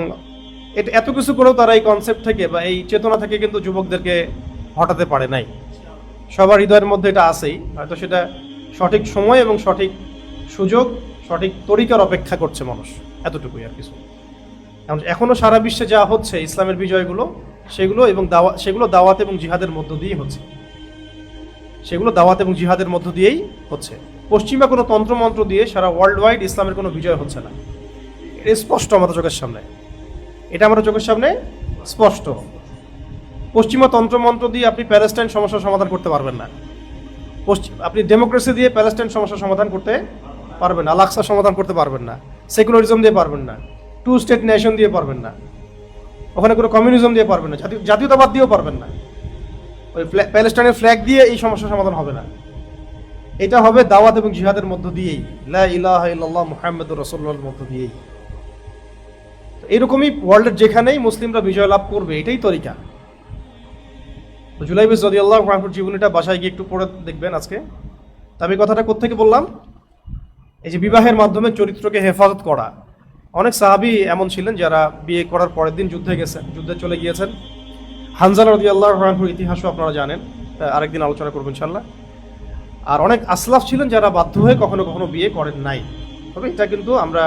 এটা এত কিছু করেও তারা এই কনসেপ্ট থেকে বা এই চেতনা থেকে কিন্তু যুবকদেরকে হটাতে পারে নাই। সবার হৃদয়ের মধ্যে এটা আছেই, হয়তো সেটা সঠিক সময় এবং সঠিক সুযোগ, সঠিক তরিকার অপেক্ষা করছে মানুষ, এতটুকুই আর কিছু। এখনো সারা বিশ্বে যা হচ্ছে ইসলামের বিজয়গুলো, সেগুলো দাওয়াত এবং জিহাদের মধ্য দিয়েই হচ্ছে, সেগুলো দাওয়াত এবং জিহাদের মধ্য দিয়েই হচ্ছে। পশ্চিমা কোনো তন্ত্রমন্ত্র দিয়ে সারা ওয়ার্ল্ড ওয়াইড ইসলামের কোনো বিজয় হচ্ছে না। এটা স্পষ্ট আমাদের চোখের সামনে, এটা আমাদের চোখের সামনে স্পষ্ট। পশ্চিমা তন্ত্রমন্ত্র দিয়ে আপনি প্যালেস্টাইন সমস্যার সমাধান করতে পারবেন না। আপনি ডেমোক্রেসি দিয়ে প্যালেস্টাইন সমস্যার সমাধান করতে পারবেন না, আল-আকসা সমাধান করতে পারবেন না, সেকুলারিজম দিয়ে পারবেন না, টু স্টেট নেশন দিয়ে পারবেন না, ওখানে কোনো কমিউনিজম দিয়ে পারবেন না, জাতীয়তাবাদ দিয়েও পারবেন না, ওই প্যালেস্টাইনের ফ্ল্যাগ দিয়ে এই সমস্যার সমাধান হবে না। এটা হবে দাওয়াত এবং জিহাদের মধ্য দিয়েই, লা ইলাহা ইল্লাল্লাহ মুহাম্মাদুর রাসূলুল্লাহর মধ্য দিয়েই। এরকমই ওয়ার্ল্ডের যেখানেই মুসলিমরা বিজয় লাভ করবে, এটাই তরিকা। জুলাইবিস রাদিয়াল্লাহু আনহুর জীবনীটা বাসায় গিয়ে একটু পড়ে দেখবেন আজকে। আমি কথাটা কোত্থেকে বললাম, এই যে বিবাহের মাধ্যমে চরিত্রকে হেফাজত করা। অনেক সাহাবী এমন ছিলেন যারা বিয়ে করার পরের দিন যুদ্ধে চলে গিয়েছেন। হানজালা রাদিয়াল্লাহু আনহুর ইতিহাসও আপনারা জানেন, আরেকদিন আলোচনা করবো ইনশাআল্লাহ। আর অনেক আসলাফ ছিলেন যারা বাধ্য হয়ে কখনো কখনো বিয়ে করেন নাই। তবে এটা কিন্তু আমরা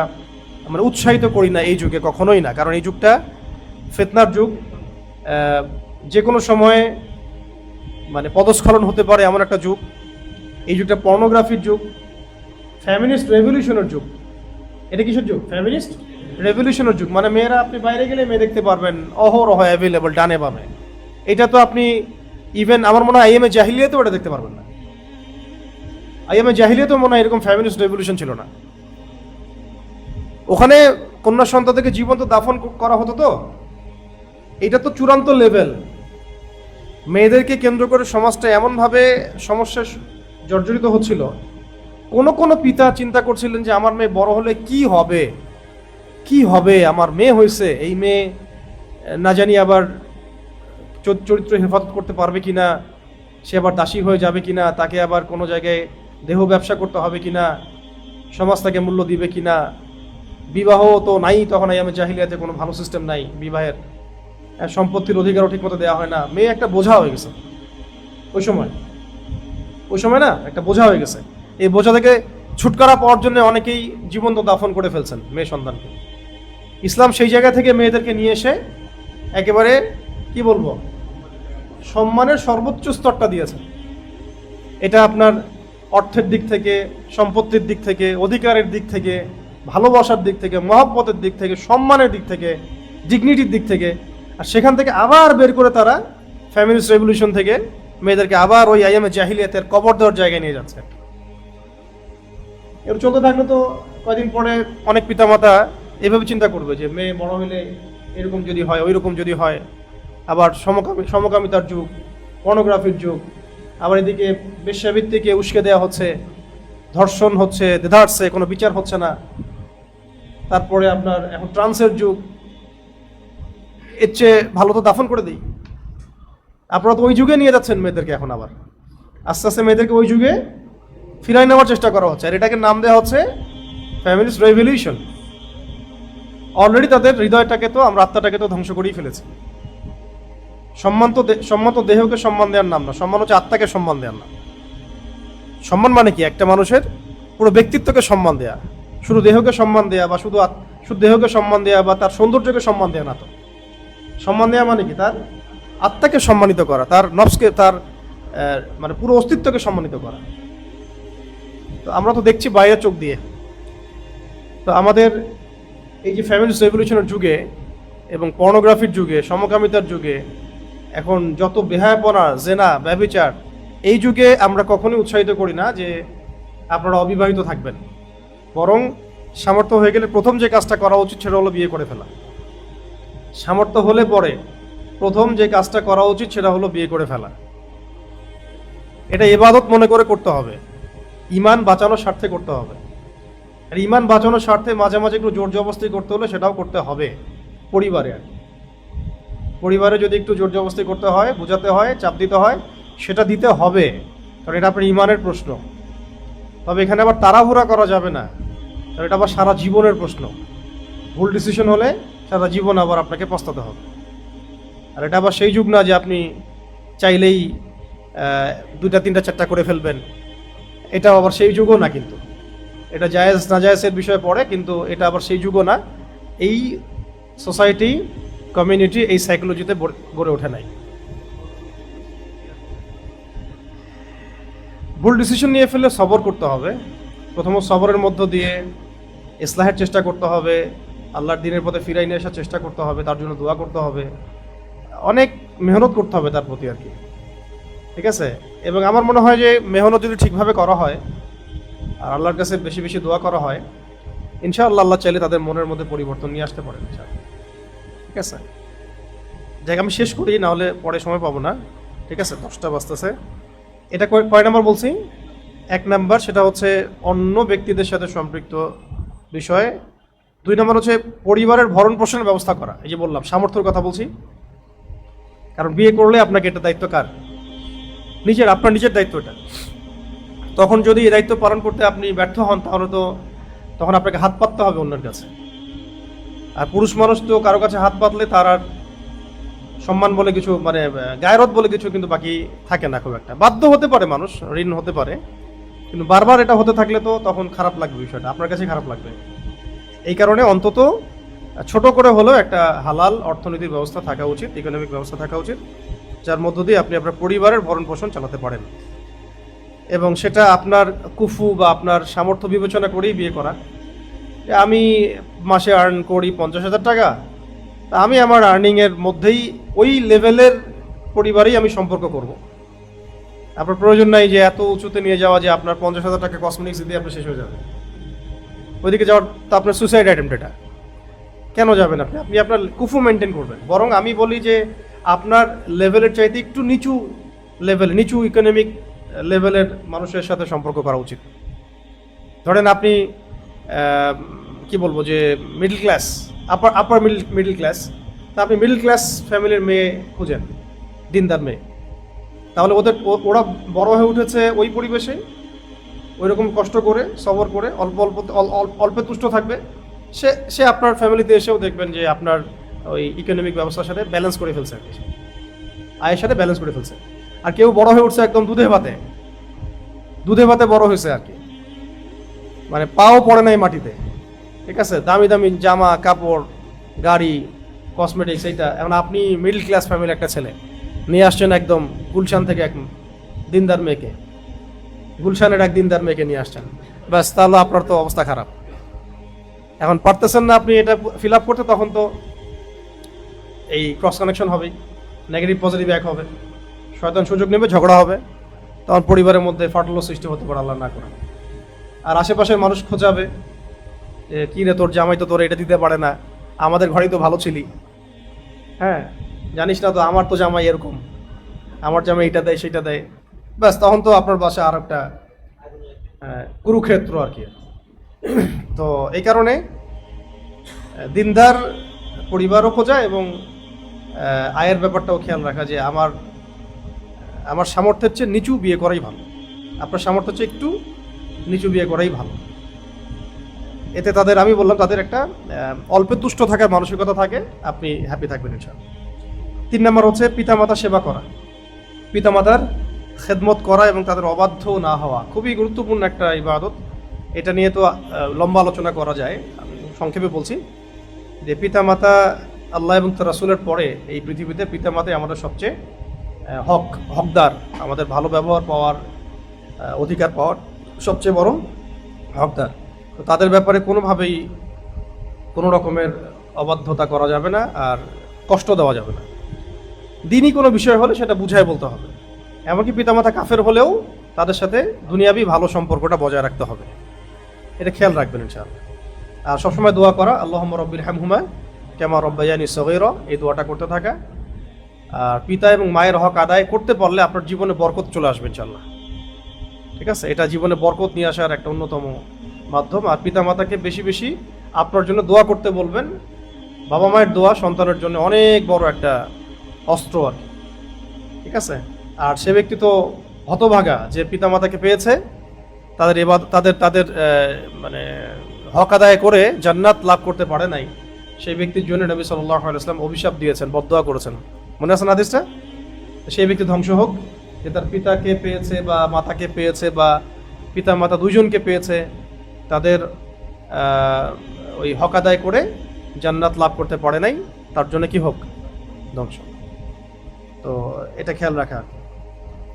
উৎসাহিত করি না এই যুগে, কখনোই না, কারণ এই যুগটা ফিতনার যুগ। যে কোনো সময়ে মানে পদস্খলন হতে পারে এমন একটা যুগ। এই যুগটা পর্নোগ্রাফির যুগ, ফ্যামিনিস্ট রেভলিউশনের যুগ। এটা কিসের যুগ? ফ্যামিনিস্ট রেভলিউশনের যুগ। মানে মেয়েরা, আপনি বাইরে গেলে মেয়ে দেখতে পারবেন অহরহ অ্যাভেলেবল, ডানে বামে। এটা তো আপনি ইভেন আমার মনে হয় আইএমএ জাহিলিয়াতেও এটা দেখতে পারবেন না। আইএমএ জাহিলিয়াতেও মনে হয় এরকম ফ্যামিনিস্ট রেভলিউশন ছিল না। ওখানে কন্যা সন্তানকে জীবন্ত দাফন করা হতো। তো এটা তো চূড়ান্ত লেভেল। মেয়েদেরকে কেন্দ্র করে সমাজটা এমনভাবে সমস্যায় জর্জরিত হচ্ছিল, কোন পিতা চিন্তা করছিলেন যে আমার মেয়ে বড় হলে কি হবে, আমার মেয়ে হয়েছে, এই মেয়ে না জানি আবার চরিত্র হেফাজত করতে পারবে কিনা, সে আবার দাসী হয়ে যাবে কিনা, তাকে আবার কোনো জায়গায় দেহ ব্যবসা করতে হবে কিনা, সমাজ তাকে মূল্য দিবে কিনা। বিবাহ তো নাই তখন, আমি জাহিলিয়াতে কোনো ভালো সিস্টেম নাই বিবাহের, সম্পত্তির অধিকারও ঠিক মতো দেওয়া হয় না। মেয়ে একটা বোঝা হয়ে গেছে ওই সময় না, একটা বোঝা হয়ে গেছে। এই বোঝা থেকে ছুটকারা পাওয়ার জন্য অনেকেই জীবন্ত দাফন করে ফেলছেন মেয়ে সন্তানকে। ইসলাম সেই জায়গা থেকে মেয়েদেরকে নিয়ে এসে একেবারে কি বলবো সম্মানের সর্বোচ্চ স্তরটা দিয়েছে। এটা আপনার অর্থের দিক থেকে, সম্পত্তির দিক থেকে, অধিকারের দিক থেকে, ভালোবাসার দিক থেকে, মহব্বতের দিক থেকে, সম্মানের দিক থেকে, ডিগনিটির দিক থেকে। আর সেখান থেকে আবার বের করে তারা ফ্যামিলিস্ট রেভলিউশন থেকে মেয়েদেরকে আবার ওই আইএমএ জাহিলিয়াতের কবর দেওয়ার জায়গায় নিয়ে যাচ্ছে। এর চলতে থাকলে তো কয়েকদিন পরে অনেক পিতামাতা এভাবে চিন্তা করবে যে মেয়ে বড় হলে এরকম যদি হয়, ওই রকম যদি হয়, আবার সমকামিতার যুগ, পর্নোগ্রাফির যুগ, আবার এদিকে বেশ্যাবৃত্তিকে উস্কে দেওয়া হচ্ছে, ধর্ষণ হচ্ছে, দেধারছে, কোনো বিচার হচ্ছে না। তারপরে আপনার এখন ট্রান্সের যুগ। এর চেয়ে ভালো তো দাফন করে দিই। আপনারা তো ওই যুগে নিয়ে যাচ্ছেন মেয়েদেরকে, এখন আবার আস্তে আস্তে মেয়েদেরকে ওই যুগে ফিরাই নেওয়ার চেষ্টা করা হচ্ছে। আর এটাকে নাম দেওয়া হচ্ছে ফ্যামিলিস্ট রেভলিউশন। অলরেডি তাদের হৃদয়টাকে তো, আমরা আত্মাটাকে তো ধ্বংস করেই ফেলেছি। সম্মান তো দেহকে সম্মান দেওয়ার নাম না, সম্মান হচ্ছে আত্মাকে সম্মান দেওয়ার নাম। সম্মান মানে কি? একটা মানুষের পুরো ব্যক্তিত্বকে সম্মান দেয়া, শুধু দেহকে সম্মান দেয়া বা শুধু দেহকে সম্মান দেয়া বা তার সৌন্দর্যকে সম্মান দেয়া না। তো সম্মান দেয়া মানে কি? তার আত্মাকে সম্মানিত করা, তার নফসকে, তার মানে পুরো অস্তিত্বকে সম্মানিত করা। তো আমরা তো দেখছি বাইরের চোখ দিয়ে। তো আমাদের এই যে ফ্যামিলিস্ট রেভলিউশনের যুগে এবং পর্নোগ্রাফির যুগে, সমকামিতার যুগে, এখন যত বেহায়াপনা, জেনা, ব্যভিচার, এই যুগে আমরা কখনোই উৎসাহিত করি না যে আপনারা অবিবাহিত থাকবেন। বরং সামর্থ্য হয়ে গেলে প্রথম যে কাজটা করা উচিত সেটা হলো বিয়ে করে ফেলা। সামর্থ্য হলে পরে প্রথম যে কাজটা করা উচিত সেটা হলো বিয়ে করে ফেলা। এটা ইবাদত মনে করে করতে হবে, ঈমান বাঁচানোর স্বার্থে করতে হবে। আর ঈমান বাঁচানোর স্বার্থে মাঝে মাঝে একটু জোর জবরদস্তি করতে হলে সেটাও করতে হবে পরিবারে। আর পরিবারে যদি একটু জোর জবরদস্তি করতে হয়, বোঝাতে হয়, চাপ দিতে হয়, সেটা দিতে হবে, কারণ এটা আপনার ঈমানের প্রশ্ন। তবে এখানে আবার তাড়াহুড়া করা যাবে না, কারণ এটা আবার সারা জীবনের প্রশ্ন। ভুল ডিসিশন হলে সারা জীবন আবার আপনাকে পস্তাতে হবে। আর এটা আবার সেই যুগ না যে আপনি চাইলেই 2টা 3টা 4টা করে ফেলবেন। এটা আবার সেই যুগও না, কিন্তু এটা জায়েজ না জায়েজের বিষয়ে পড়ে, কিন্তু এটা আবার সেই যুগও না। এই সোসাইটি, কমিউনিটি এই সাইকোলজিতে গড়ে ওঠে নাই। ভুল ডিসিশন নিয়ে ফেললে সবর করতে হবে। প্রথমত সবরের মধ্য দিয়ে ইসলাহের চেষ্টা করতে হবে, আল্লাহর দ্বীনের পথে ফিরাই নিয়ে আসার চেষ্টা করতে হবে, তার জন্য দোয়া করতে হবে, অনেক মেহনত করতে হবে তার প্রতি আর কি। ঠিক আছে? এবং আমার মনে হয় যে মেহনত যদি ঠিকভাবে করা হয় আর আল্লাহর কাছে বেশি বেশি দোয়া করা হয়, ইনশাআল্লাহ আল্লাহ চাইলে তাদের মনের মধ্যে পরিবর্তন নিয়ে আসতে পারেন। ঠিক আছে, যাই আমি শেষ করি, না হলে পরে সময় পাবো না। ঠিক আছে, 10টা বাজতেছে। এটা কয় নাম্বার বলছি? 1 নাম্বার, সেটা হচ্ছে অন্য ব্যক্তিদের সাথে সম্পৃক্ত বিষয়ে। 2 নাম্বার হচ্ছে পরিবারের ভরণ পোষণের ব্যবস্থা করা। এই যে বললাম সামর্থ্যের কথা বলছি, কারণ বিয়ে করলে আপনাকে এটা দায়িত্ব কার? নিজের, আপনার নিজের দায়িত্ব এটা। তখন যদি এই দায়িত্ব পালন করতে আপনি ব্যর্থ হন, তাহলে তো তখন আপনাকে হাত পাততে হবে অন্যের কাছে। আর পুরুষ মানুষ তো কারো কাছে হাত পাতলে তার আর সম্মান বলে কিছু, মানে গায়রত বলে কিছু কিন্তু বাকি থাকে না খুব একটা। বাধ্য হতে পারে মানুষ, ঋণ হতে পারে, কিন্তু বারবার এটা হতে থাকলে তো তখন খারাপ লাগবে, বিষয়টা আপনার কাছে খারাপ লাগবে। এই কারণে অন্তত ছোট করে হলেও একটা হালাল অর্থনৈতিক ব্যবস্থা থাকা উচিত, ইকোনমিক ব্যবস্থা থাকা উচিত, যার মধ্য দিয়ে আপনি আপনার পরিবারের ভরণ পোষণ চালাতে পারেন। এবং সেটা আপনার কুফু বা আপনার সামর্থ্য বিবেচনা করেই বিয়ে করা। আমি মাসে আর্ন করি 50,000 টাকা, তা আমি আমার আর্নিংয়ের মধ্যেই ওই লেভেলের পরিবারেই আমি সম্পর্ক করব। আপনার প্রয়োজন নাই যে এত উঁচুতে নিয়ে যাওয়া যে আপনার 50,000 টাকা কসমেটিক্স দিয়ে আপনি শেষ হয়ে যাবে। ওইদিকে যাওয়ার তো আপনার সুইসাইড অ্যাটেম্প্ট। এটা কেন যাবেন আপনি? আপনি আপনার কুফু মেনটেন করবেন। বরং আমি বলি যে আপনার লেভেলের চাইতে একটু নিচু লেভেল, নিচু ইকোনমিক লেভেলের মানুষের সাথে সম্পর্ক করা উচিত। ধরেন আপনি কি বলবো যে মিডল ক্লাস, আপার মিডল ক্লাস, তা আপনি মিডল ক্লাস ফ্যামিলির মেয়ে খুঁজেন, দিনদার মেয়ে। তাহলে ওরা বড় হয়ে উঠেছে ওই পরিবেশে, ওই রকম কষ্ট করে, সবর করে, অল্পে তুষ্ট থাকবে। সে আপনার ফ্যামিলিতে এসেও দেখবেন যে আপনার ওই ইকোনমিক ব্যবস্থার সাথে ব্যালেন্স করে ফেলছে, আয়ের সাথে ব্যালেন্স করে ফেলছে। আর কেউ বড় হয়ে উঠছে একদম দুধে ভাতে বড় হয়েছে আর কি। মানে পাও পড়ে নাই মাটিতে, ঠিক আছে, দামি দামি জামা কাপড় গাড়ি কসমেটিক্স, এইটা এখন আপনি মিডল ক্লাস ফ্যামিলি একটা ছেলে নিয়ে আসছেন একদম গুলশান থেকে এক দিনদার মেয়েকে, গুলশানের এক দিনদার মেয়েকে নিয়ে আসছেন, ব্যাস তাহলে আপনার তো অবস্থা খারাপ। এখন পারতেছেন না আপনি এটা ফিল আপ করতে, তখন তো এই ক্রস কানেকশন হবেই, নেগেটিভ পজিটিভ এক হবে, শয়তান সুযোগ নেবে, ঝগড়া হবে, তখন পরিবারের মধ্যে ফাটল সৃষ্টি হতে পারে, আল্লাহ না করে। আর আশেপাশের মানুষ খোঁজাবে যে কী রে তোর জামাই তো তোর এটা দিতে পারে না, আমাদের ঘরেই তো ভালো ছিলি, হ্যাঁ জানিস না তো আমার তো জামাই এরকম, আমার জামাই এটা দেয় সেটা দেয়, ব্যাস তখন তো আপনার বাসায় আর একটা কুরুক্ষেত্র আর কি। তো এই কারণে দিনদার পরিবারও খোঁজা এবং আয়ের ব্যাপারটাও খেয়াল রাখা যে আমার সামর্থ্যের চেয়ে নিচু বিয়ে করাই ভালো, আপনার সামর্থ্যের চেয়ে একটু নিচু বিয়ে করাই ভালো। এতে তাদের, আমি বললাম, তাদের একটা অল্পে তুষ্ট থাকার মানসিকতা থাকে, আপনি হ্যাপি থাকবেন ইনশাআল্লাহ। 3 নম্বর হচ্ছে পিতামাতা সেবা করা, পিতামাতার খেদমত করা এবং তাদের অবাধ্য না হওয়া, খুবই গুরুত্বপূর্ণ একটা ইবাদত। এটা নিয়ে তো লম্বা আলোচনা করা যায়, আমি সংক্ষেপে বলছি যে পিতামাতা আল্লাহ এবং তার রাসূলের পরে এই পৃথিবীতে পিতামাতাই আমাদের সবচেয়ে হকদার, আমাদের ভালো ব্যবহার পাওয়ার, অধিকার পাওয়ার সবচেয়ে বড় হকদার। তো তাদের ব্যাপারে কোনোভাবেই কোনো রকমের অবাধ্যতা করা যাবে না, আর কষ্ট দেওয়া যাবে না। দিনই কোনো বিষয় হলে সেটা বুঝায় বলতে হবে, এমনকি পিতামাতা কাফের হলেও তাদের সাথে দুনিয়াবি ভালো সম্পর্কটা বজায় রাখতে হবে, এটা খেয়াল রাখবেন ইনশাআল্লাহ। আর সবসময় দোয়া করা, আল্লাহুম্মা রাব্বির হামহুমা কামা রাব্বায়ানি সগীরা, এই দোয়াটা করতে থাকা। আর পিতা এবং মায়ের হক আদায় করতে পারলে আপনার জীবনে বরকত চলে আসবে ইনশাআল্লাহ, ঠিক আছে, এটা জীবনে বরকত নিয়ে আসার একটা অন্যতম মাধ্যম। আর পিতামাতাকে বেশি বেশি আপনার জন্য দোয়া করতে বলবেন, বাবা মায়ের দোয়া সন্তানের জন্য অনেক বড় একটা অস্ত্র আর কি, ঠিক আছে। আর সে ব্যক্তি তো হতভাগা যে পিতামাতাকে পেয়েছে, তাদের তাদের মানে হক আদায় করে জান্নাত লাভ করতে পারে নাই, সেই ব্যক্তির জন্য নবী সাল্লাল্লাহু আলাইহি ওয়াসাল্লাম অভিশাপ দিয়েছেন, বদদোয়া করেছেন, মনে আছে না হাদিসটা? সেই ব্যক্তি ধ্বংস হোক যে তার পিতাকে পেয়েছে বা মাতাকে পেয়েছে বা পিতা মাতা দুইজনকে পেয়েছে, তাদের ওই হক আদায় করে জান্নাত লাভ করতে পারে নাই, তার জন্য কি হোক? ধ্বংস। তো এটা খেয়াল রাখা।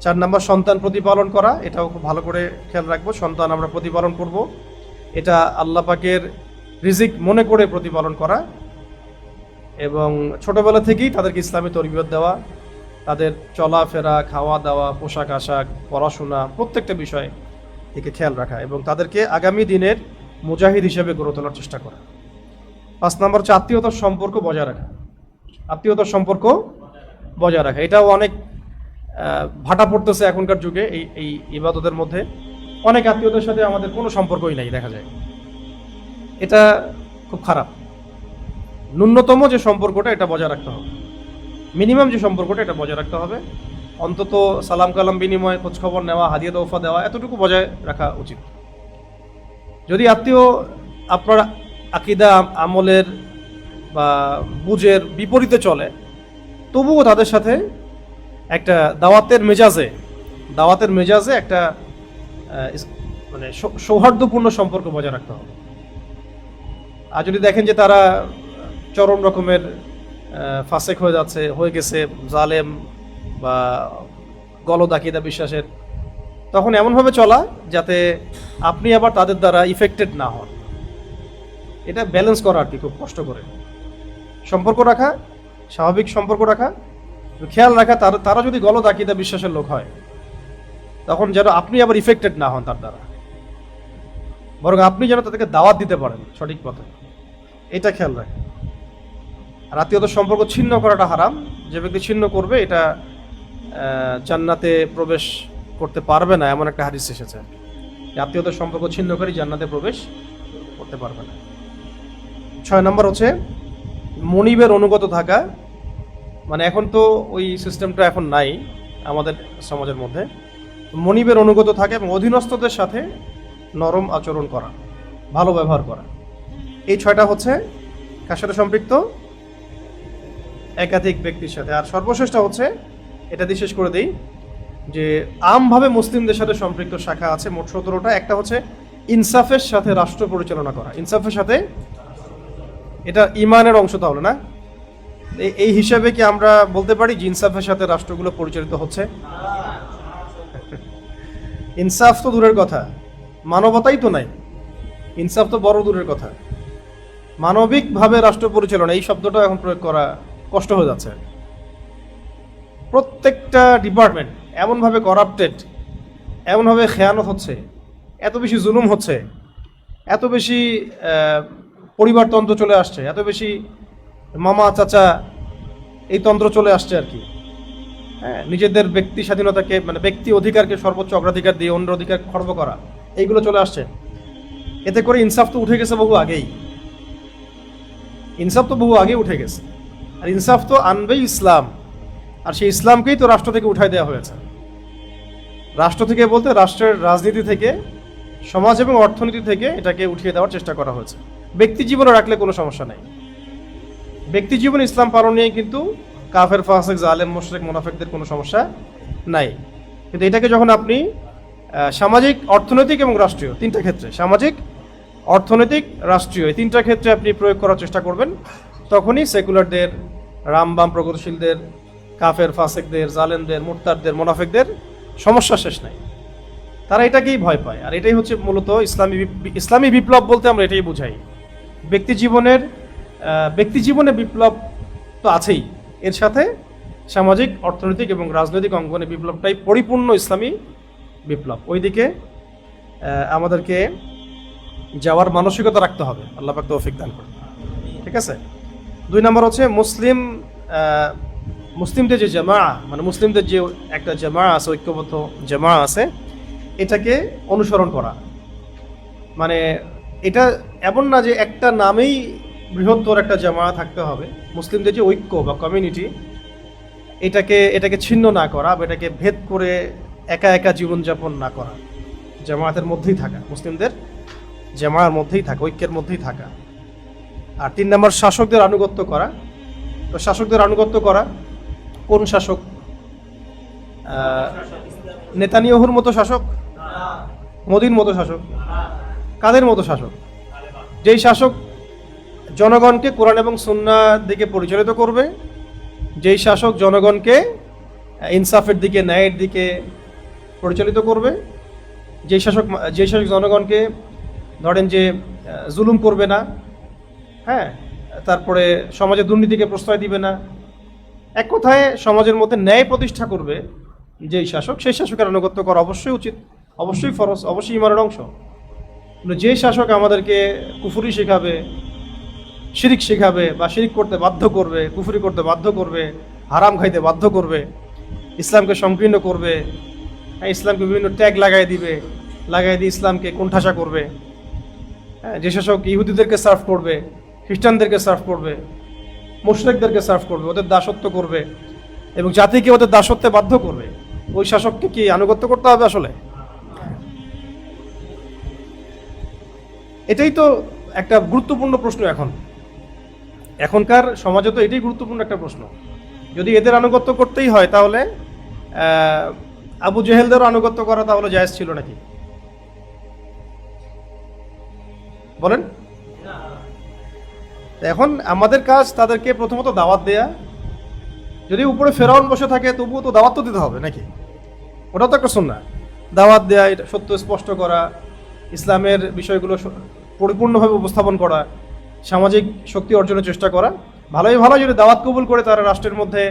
4 নম্বর সন্তান প্রতিপালন করা, এটাও খুব ভালো করে খেয়াল রাখবো। সন্তান আমরা প্রতিপালন করব, এটা আল্লাহ পাকের রিজিক মনে করে প্রতিপালন করা, এবং ছোটবেলা থেকেই তাদেরকে ইসলামী তরবিয়ত দেওয়া, তাদের চলাফেরা, খাওয়া দাওয়া, পোশাক আশাক, পড়াশোনা, প্রত্যেকটা বিষয় থেকে খেয়াল রাখা এবং তাদেরকে আগামী দিনের মুজাহিদ হিসেবে গড়ে তোলার চেষ্টা করা। 5 নম্বর হচ্ছে আত্মীয়তার সম্পর্ক বজায় রাখা, আত্মীয়তার সম্পর্ক বজায় রাখা। এটাও অনেক ভাটা পড়তেছে এখনকার যুগে, এই ইবাদতের মধ্যে অনেক আত্মীয়তার সাথে আমাদের কোনো সম্পর্কই নাই দেখা যায়, এটা খুব খারাপ। ন্যূনতম যে সম্পর্কটা এটা বজায় রাখতে হবে, মিনিমাম যে সম্পর্কটা এটা বজায় রাখতে হবে, অন্তত সালাম কালাম বিনিময়, খোঁজখবর নেওয়া, হাদিয়া তোহফা দেওয়া, এতটুকু বজায় রাখা উচিত। যদি আত্মীয় আপনার আকীদা আমলের বা বুঝের বিপরীতে চলে, তবুও তাদের সাথে একটা দাওয়াতের মেজাজে একটা মানে সৌহার্দ্যপূর্ণ সম্পর্ক বজায় রাখতে হবে। আর যদি দেখেন যে তারা চরম রকমের ফাসেক হয়ে গেছে, জালেম বা গলদ আকীদা বিশ্বাসের, তখন এমনভাবে চলা যাতে আপনি আবার তাদের দ্বারা ইফেক্টেড না হন, এটা ব্যালেন্স করা আর কি, খুব কষ্ট করে সম্পর্ক রাখা, স্বাভাবিক সম্পর্ক রাখা, খেয়াল রাখা তারা যদি গলদ আকীদা বিশ্বাসের লোক হয়, তখন যেন আপনি আবার ইফেক্টেড না হন তার দ্বারা, বরং আপনি যেন তাদেরকে দাওয়াত দিতে পারেন সঠিক পথে, এটা খেয়াল রাখেন। আর আত্মীয়তার সম্পর্ক ছিন্ন করাটা হারাম, যে ব্যক্তি ছিন্ন করবে এটা জান্নাতে প্রবেশ করতে পারবে না, এমন একটা হাদিস এসেছে, আত্মীয়তার সম্পর্ক ছিন্ন করে জান্নাতে প্রবেশ করতে পারবে না। 6 নম্বর হচ্ছে মনিবের অনুগত থাকা, মানে এখন তো ওই সিস্টেমটা এখন নাই আমাদের সমাজের মধ্যে, মনিবের অনুগত থাকা এবং অধীনস্থদের সাথে নরম আচরণ করা, ভালো ব্যবহার করা, এই 6টা হচ্ছে কার সাথে সম্পৃক্ত? একাধিক ব্যক্তির সাথে। আর সর্বশ্রেষ্ঠ হচ্ছে, এটা দিয়ে শেষ করে দিই, যে আমভাবে মুসলিমদের সাথে সম্পৃক্ত শাখা আছে মোট 17টা। একটা হচ্ছে ইনসাফের সাথে রাষ্ট্র পরিচালনা করা, ইনসাফের সাথে, এটা ইমানের অংশ তাহলে না? এই হিসাবে কি আমরা বলতে পারি যে ইনসাফের সাথে রাষ্ট্রগুলো পরিচালিত হচ্ছে? ইনসাফ তো দূরের কথা, মানবতাই তো নাই, ইনসাফ তো বড় দূরের কথা। মানবিকভাবে রাষ্ট্র পরিচালনা এই শব্দটা এখন প্রয়োগ করা কষ্ট হয়ে যাচ্ছে। প্রত্যেকটা ডিপার্টমেন্ট এমনভাবে করাপ্টেড, এমনভাবে খেয়ানত হচ্ছে, এত বেশি জুলুম হচ্ছে, এত বেশি পরিবারতন্ত্র চলে আসছে, এত বেশি মামা চাচা এই তন্ত্র চলে আসছে আর কি। হ্যাঁ, নিজেদের ব্যক্তি স্বাধীনতাকে মানে ব্যক্তি অধিকারকে সর্বোচ্চ অগ্রাধিকার দিয়ে অন্য অধিকার খর্ব করা, এইগুলো চলে আসছে। এতে করে ইনসাফ তো উঠে গেছে বহু আগেই, ইনসাফ তো বহু আগে উঠে গেছে। আর ইনসাফ তো আনবেই ইসলাম, আর সেই ইসলামকেই তো রাষ্ট্র থেকে উঠাই দেওয়া হয়েছে। রাষ্ট্র থেকে বলতে রাষ্ট্রের রাজনীতি থেকে, সমাজ এবং অর্থনীতি থেকে এটাকে উঠিয়ে দেওয়ার চেষ্টা করা হয়েছে। ব্যক্তি জীবনে রাখলে কোনো সমস্যা নাই, ব্যক্তি জীবনে ইসলাম পালন নিয়ে কিন্তু কাফের, ফাসিক, জালেম, মুশরিক, মুনাফিকদের কোনো সমস্যা নাই। কিন্তু এটাকে যখন আপনি সামাজিক, অর্থনৈতিক এবং রাষ্ট্রীয় তিনটা ক্ষেত্রে, সামাজিক, অর্থনৈতিক, রাষ্ট্রীয় এই তিনটা ক্ষেত্রে আপনি প্রয়োগ করার চেষ্টা করবেন, তখনই সেকুলারদের, রামবাম প্রগতিশীলদের, কাফের, ফাসিকদের, জালেমদের, মুরতাদদের, মুনাফিকদের সমস্যা শেষ নাই। তারা এটাকেই ভয় পায়। আর এটাই হচ্ছে মূলত ইসলামী বিপ্লব বলতে আমরা এটাই বুঝাই। ব্যক্তি জীবনে বিপ্লব তো আছেই, এর সাথে সামাজিক, অর্থনৈতিক এবং রাজনৈতিক অঙ্গনে বিপ্লবটাই পরিপূর্ণ ইসলামী বিপ্লব। ওইদিকে আমাদেরকে যাওয়ার মানসিকতা রাখতে হবে। আল্লাহ পাক তৌফিক দান করুন। ঠিক আছে। 2 নম্বর হচ্ছে মুসলিমদের যে জামা, মানে মুসলিমদের যে একটা জামা আছে, ঐক্যবদ্ধ জামা আছে, এটাকে অনুসরণ করা। মানে এটা এমন না যে একটা নামেই বৃহত্তর একটা জামা থাকতে হবে। মুসলিমদের যে ঐক্য বা কমিউনিটি, এটাকে ছিন্ন না করা বা এটাকে ভেদ করে একা একা জীবনযাপন না করা, জামায়াতের মধ্যেই থাকা, মুসলিমদের জামায়ার মধ্যেই থাকা, ঐক্যের মধ্যেই থাকা। আর 3 নম্বর শাসকদের আনুগত্য করা। তো শাসকদের আনুগত্য করা, কোন শাসক? নেতানিয়াহুর মতো শাসক? মোদির মতো শাসক? কাদের মতো শাসক? যেই শাসক জনগণকে কোরআন এবং সুন্নাহর দিকে পরিচালিত করবে, যেই শাসক জনগণকে ইনসাফের দিকে, ন্যায়ের দিকে পরিচালিত করবে, যেই শাসক জনগণকে ধরেন যে জুলুম করবে না, হ্যাঁ, তারপরে সমাজে দুর্নীতিকে প্রশ্রয় দিবে না, এক কথায় সমাজের মধ্যে ন্যায় প্রতিষ্ঠা করবে যেই শাসক, সেই শাসকের আনুগত্য করা অবশ্যই উচিত, অবশ্যই ফরজ, অবশ্যই ইমানের অংশ। কিন্তু যে শাসক আমাদেরকে কুফরি শেখাবে, শিরিক শেখাবে বা শিরিক করতে বাধ্য করবে, কুফরি করতে বাধ্য করবে, হারাম খাইতে বাধ্য করবে, ইসলামকে সংকীর্ণ করবে, ইসলামকে বিভিন্ন ট্যাগ লাগাই দিয়ে ইসলামকে কোণঠাসা করবে, হ্যাঁ, যে শাসক ইহুদিদেরকে সার্ভ করবে, খ্রিস্টানদেরকে সার্ভ করবে, মুশরিকদেরকে সার্ভ করবে, ওদের দাসত্ব করবে এবং জাতিকে ওদের দাসত্বে বাধ্য করবে, ওই শাসককে কি আনুগত্য করতে হবে? আসলে এটাই তো একটা গুরুত্বপূর্ণ প্রশ্ন। এখনকার সমাজে তো এটাই গুরুত্বপূর্ণ একটা প্রশ্ন। যদি এদের আনুগত্য করতেই হয়, তাহলে আবু জেহেলদেরও আনুগত্য করা তাহলে জায়েজ ছিল নাকি? বলেন। এখন আমাদের কাজ তাদেরকে প্রথমত দাওয়াত দেয়া। যদি উপরে ফেরাউন বসে থাকে, তবুও তো দাওয়াত তো দিতে হবে নাকি? ওটা তো একটা সুন্নাহ। দাওয়াত দেয়া, এটা সত্য স্পষ্ট করা, ইসলামের বিষয়গুলো পরিপূর্ণভাবে উপস্থাপন করা, সামাজিক শক্তি অর্জনের চেষ্টা করা। ভালোই ভালো যদি দাওয়াত কবুল করে তারা রাষ্ট্রের মধ্যে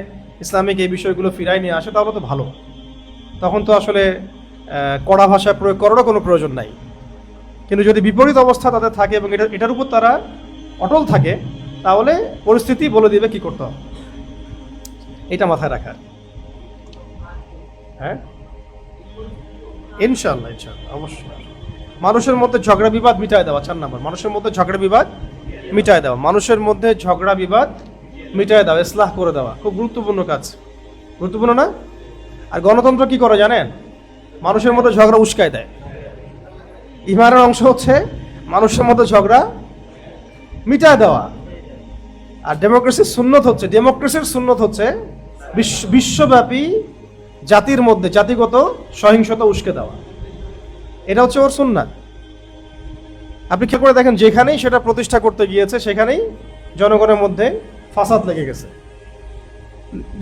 ইসলামিক এই বিষয়গুলো ফিরাই নিয়ে আসে, তাহলে তো ভালো। তখন তো আসলে কড়া ভাষা প্রয়োগ করারও কোনো প্রয়োজন নাই। কিন্তু যদি বিপরীত অবস্থা তাদের থাকে এবং এটার উপর তারা অটল থাকে, তাহলে পরিস্থিতি বলে দিবে কি করতে হবে। এটা মাথায় রাখার। হ্যাঁ, ইনশাআল্লাহ অবশ্যই। মানুষের মধ্যে ঝগড়া বিবাদ মিটায় দেওয়া। 4 নম্বর, মানুষের মধ্যে ঝগড়া বিবাদ মিটায় দেওয়া। মানুষের মধ্যে ঝগড়া বিবাদ মিটায় দেওয়া, ইসলাহ করে দেওয়া, খুব গুরুত্বপূর্ণ কাজ। গুরুত্বপূর্ণ না? আর গণতন্ত্র কি করে জানেন? মানুষের মধ্যে ঝগড়া উস্কায় দেয়। ইমানের অংশ হচ্ছে মানুষের মধ্যে ঝগড়া মিটায় দেওয়া। আর ডেমোক্রেসির সুন্নত হচ্ছে বিশ্বব্যাপী জাতির মধ্যে জাতিগত সহিংসতা উস্কে দেওয়া। এটা হচ্ছে ওর সুন্নাত। আপনি খেয়াল করে দেখেন, যেখানেই সেটা প্রতিষ্ঠা করতে গিয়েছে সেখানেই জনগণের মধ্যে ফাসাদ লেগে গেছে।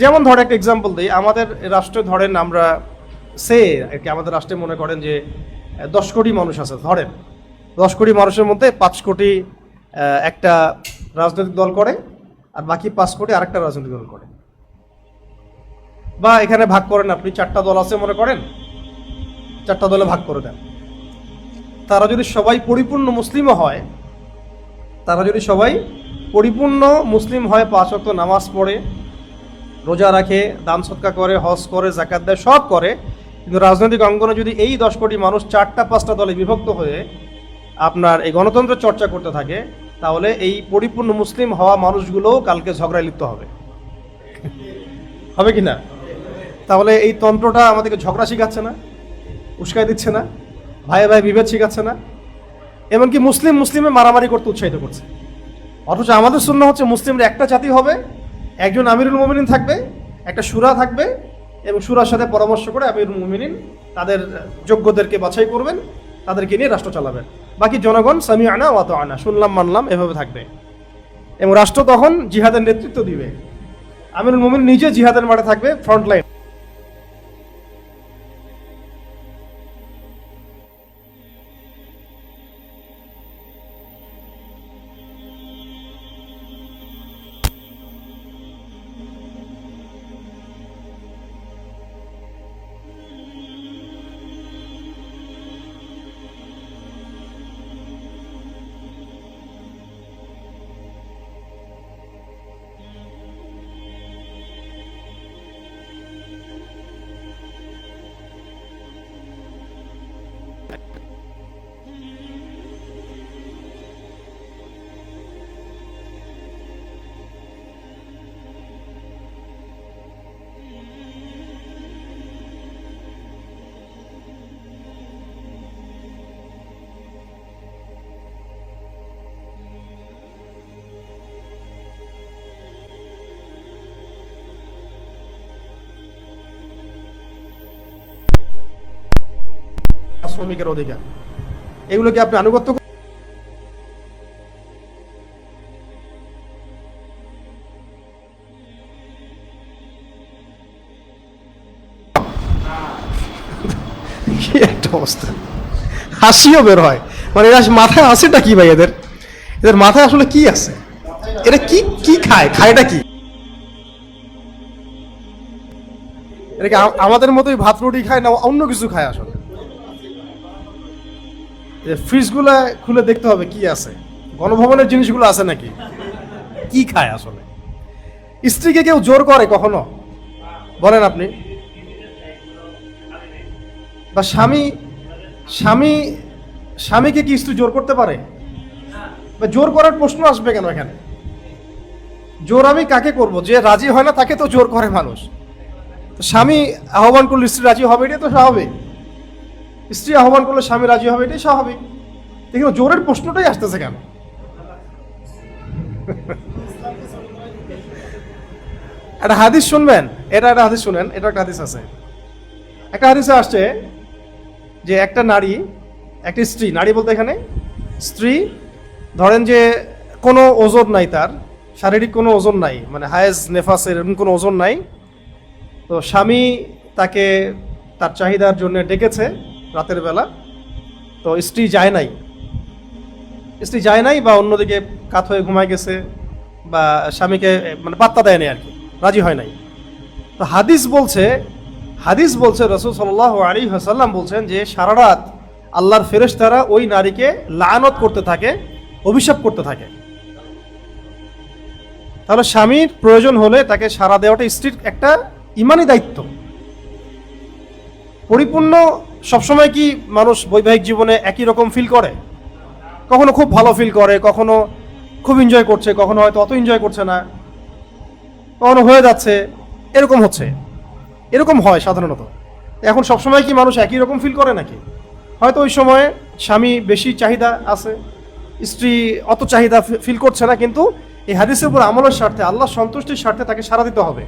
যেমন ধর একটা এক্সাম্পল দিই, আমাদের রাষ্ট্রে ধরেন আমরা আমাদের রাষ্ট্রে মনে করেন যে 10 কোটি মানুষ আছে, ধরেন 10 কোটি মানুষের মধ্যে 5 কোটি একটা রাজনৈতিক দল করে, আর বাকি 5 কোটি আরেকটা রাজনৈতিক দল করে। বা এখানে ভাগ করেন, আপনি 4টা দল আছে মনে করেন, 4টা দলে ভাগ করে দেন। তারা যদি সবাই পরিপূর্ণ মুসলিমও হয়, তারা যদি সবাই পরিপূর্ণ মুসলিম হয়, 5 ওয়াক্ত নামাজ পড়ে, রোজা রাখে, দান সদকা করে, হজ করে, যাকাত দেয়, সব করে, কিন্তু রাজনৈতিক অঙ্গনে যদি এই 10 কোটি মানুষ 4টা-5টা দলে বিভক্ত হয়ে আপনার এই গণতন্ত্র চর্চা করতে থাকে, তাহলে এই পরিপূর্ণ মুসলিম হওয়া মানুষগুলোও কালকে ঝগড়ায় লিপ্ত হবে, হবে কি না? তাহলে এই তন্ত্রটা আমাদেরকে ঝগড়া শিখাচ্ছে না, উস্কাই দিচ্ছে না, ভাই ভাই বিভেদ শিখাচ্ছে না, এমনকি মুসলিমে মারামারি করতে উৎসাহিত করছে। অথচ আমাদের সুন্নাহ হচ্ছে মুসলিমরা একটা জাতি হবে, একজন আমিরুল মুমিনিন থাকবে, একটা শুরা থাকবে, এবং শুরার সাথে পরামর্শ করে আমিরুল মুমিনিন তাদের যোগ্যদেরকে বাছাই করবেন, তাদেরকে নিয়ে রাষ্ট্র চালাবেন। বাকি জনগণ সামিআনা ওয়া আতাআনা, শুনলাম মানলাম, এভাবে থাকবে। এবং রাষ্ট্র তখন জিহাদের নেতৃত্ব দিবে, আমিরুল মুমিনিন নিজে জিহাদের মাঠে থাকবে, ফ্রন্ট লাইন। শ্রমিকের অধিকার, এগুলো কি আপনি আনুগত্য কি একটা অবস্থা, হাসিও বের হয়, মানে এরা মাথায় আছেটা কি ভাই, এদের মাথায় আসলে কি আছে, এরা কি কি খায়টা কি? এরা কি আমাদের মতোই ভাত রুটি খায় না অন্য কিছু খায়? আসলে ফ্রিজগুলো খুলে দেখতে হবে কি আছে, গণভবনের জিনিসগুলো আছে নাকি, কি খায় আসলে। স্ত্রীকে কেউ জোর করে কখনো বলেন আপনি? বা স্বামীকে কি স্ত্রী জোর করতে পারে? বা জোর করার প্রশ্ন আসবে কেন এখানে? জোর আমি কাকে করব? যে রাজি হয় না তাকে তো জোর করে মানুষ। স্বামী আহ্বান করলে স্ত্রী রাজি হবে, এটাই তো স্বাভাবিক। স্ত্রী আহ্বান করলে স্বামী রাজি হবে, এটাই স্বাভাবিক। দেখুন জোরের প্রশ্নটাই আসতেছে কেন? একটা হাদিস শুনবেন, একটা হাদিস শুনেন, এটা একটা হাদিস আছে। একটা হাদিসে আসছে যে একটা নারী, একটা স্ত্রী, নারী বলতে এখানে স্ত্রী, ধরেন যে কোনো ওজন নাই, তার শারীরিক কোনো ওজন নাই, মানে হায়েজ নেফাসের এরকম কোনো ওজন নাই। তো স্বামী তাকে তার চাহিদার জন্য ডেকেছে রাতের বেলা, তো স্ত্রী যায় নাই, বা অন্যদিকে কাত হয়ে ঘুমায় গেছে, বা স্বামীকে মানে পাত্তা দেয়নি আর কি, রাজি হয় নাই। তো হাদিস বলছে রাসূল সাল্লাল্লাহু আলাইহি ওয়াসাল্লাম বলছেন যে সারা রাত আল্লাহর ফেরেশতারা ওই নারীকে লানত করতে থাকে, অভিশাপ করতে থাকে। তাহলে স্বামীর প্রয়োজন হলে তাকে সাড়া দেওয়াটা স্ত্রীর একটা ইমানি দায়িত্ব। পরিপূর্ণ সবসময় কি মানুষ বৈবাহিক জীবনে একই রকম ফিল করে? কখনো খুব ভালো ফিল করে, কখনো খুব এনজয় করছে, কখনো হয়তো অত এনজয় করছে না, কখনো হয়ে যাচ্ছে, এরকম হয় সাধারণত। এখন সবসময় কি মানুষ একই রকম ফিল করে নাকি? হয়তো ওই সময়ে স্বামী বেশি চাহিদা আছে, স্ত্রী অত চাহিদা ফিল করছে না, কিন্তু এই হাদিসের উপর আমলের স্বার্থে, আল্লাহ সন্তুষ্টির স্বার্থে তাকে সাড়া দিতে হবে,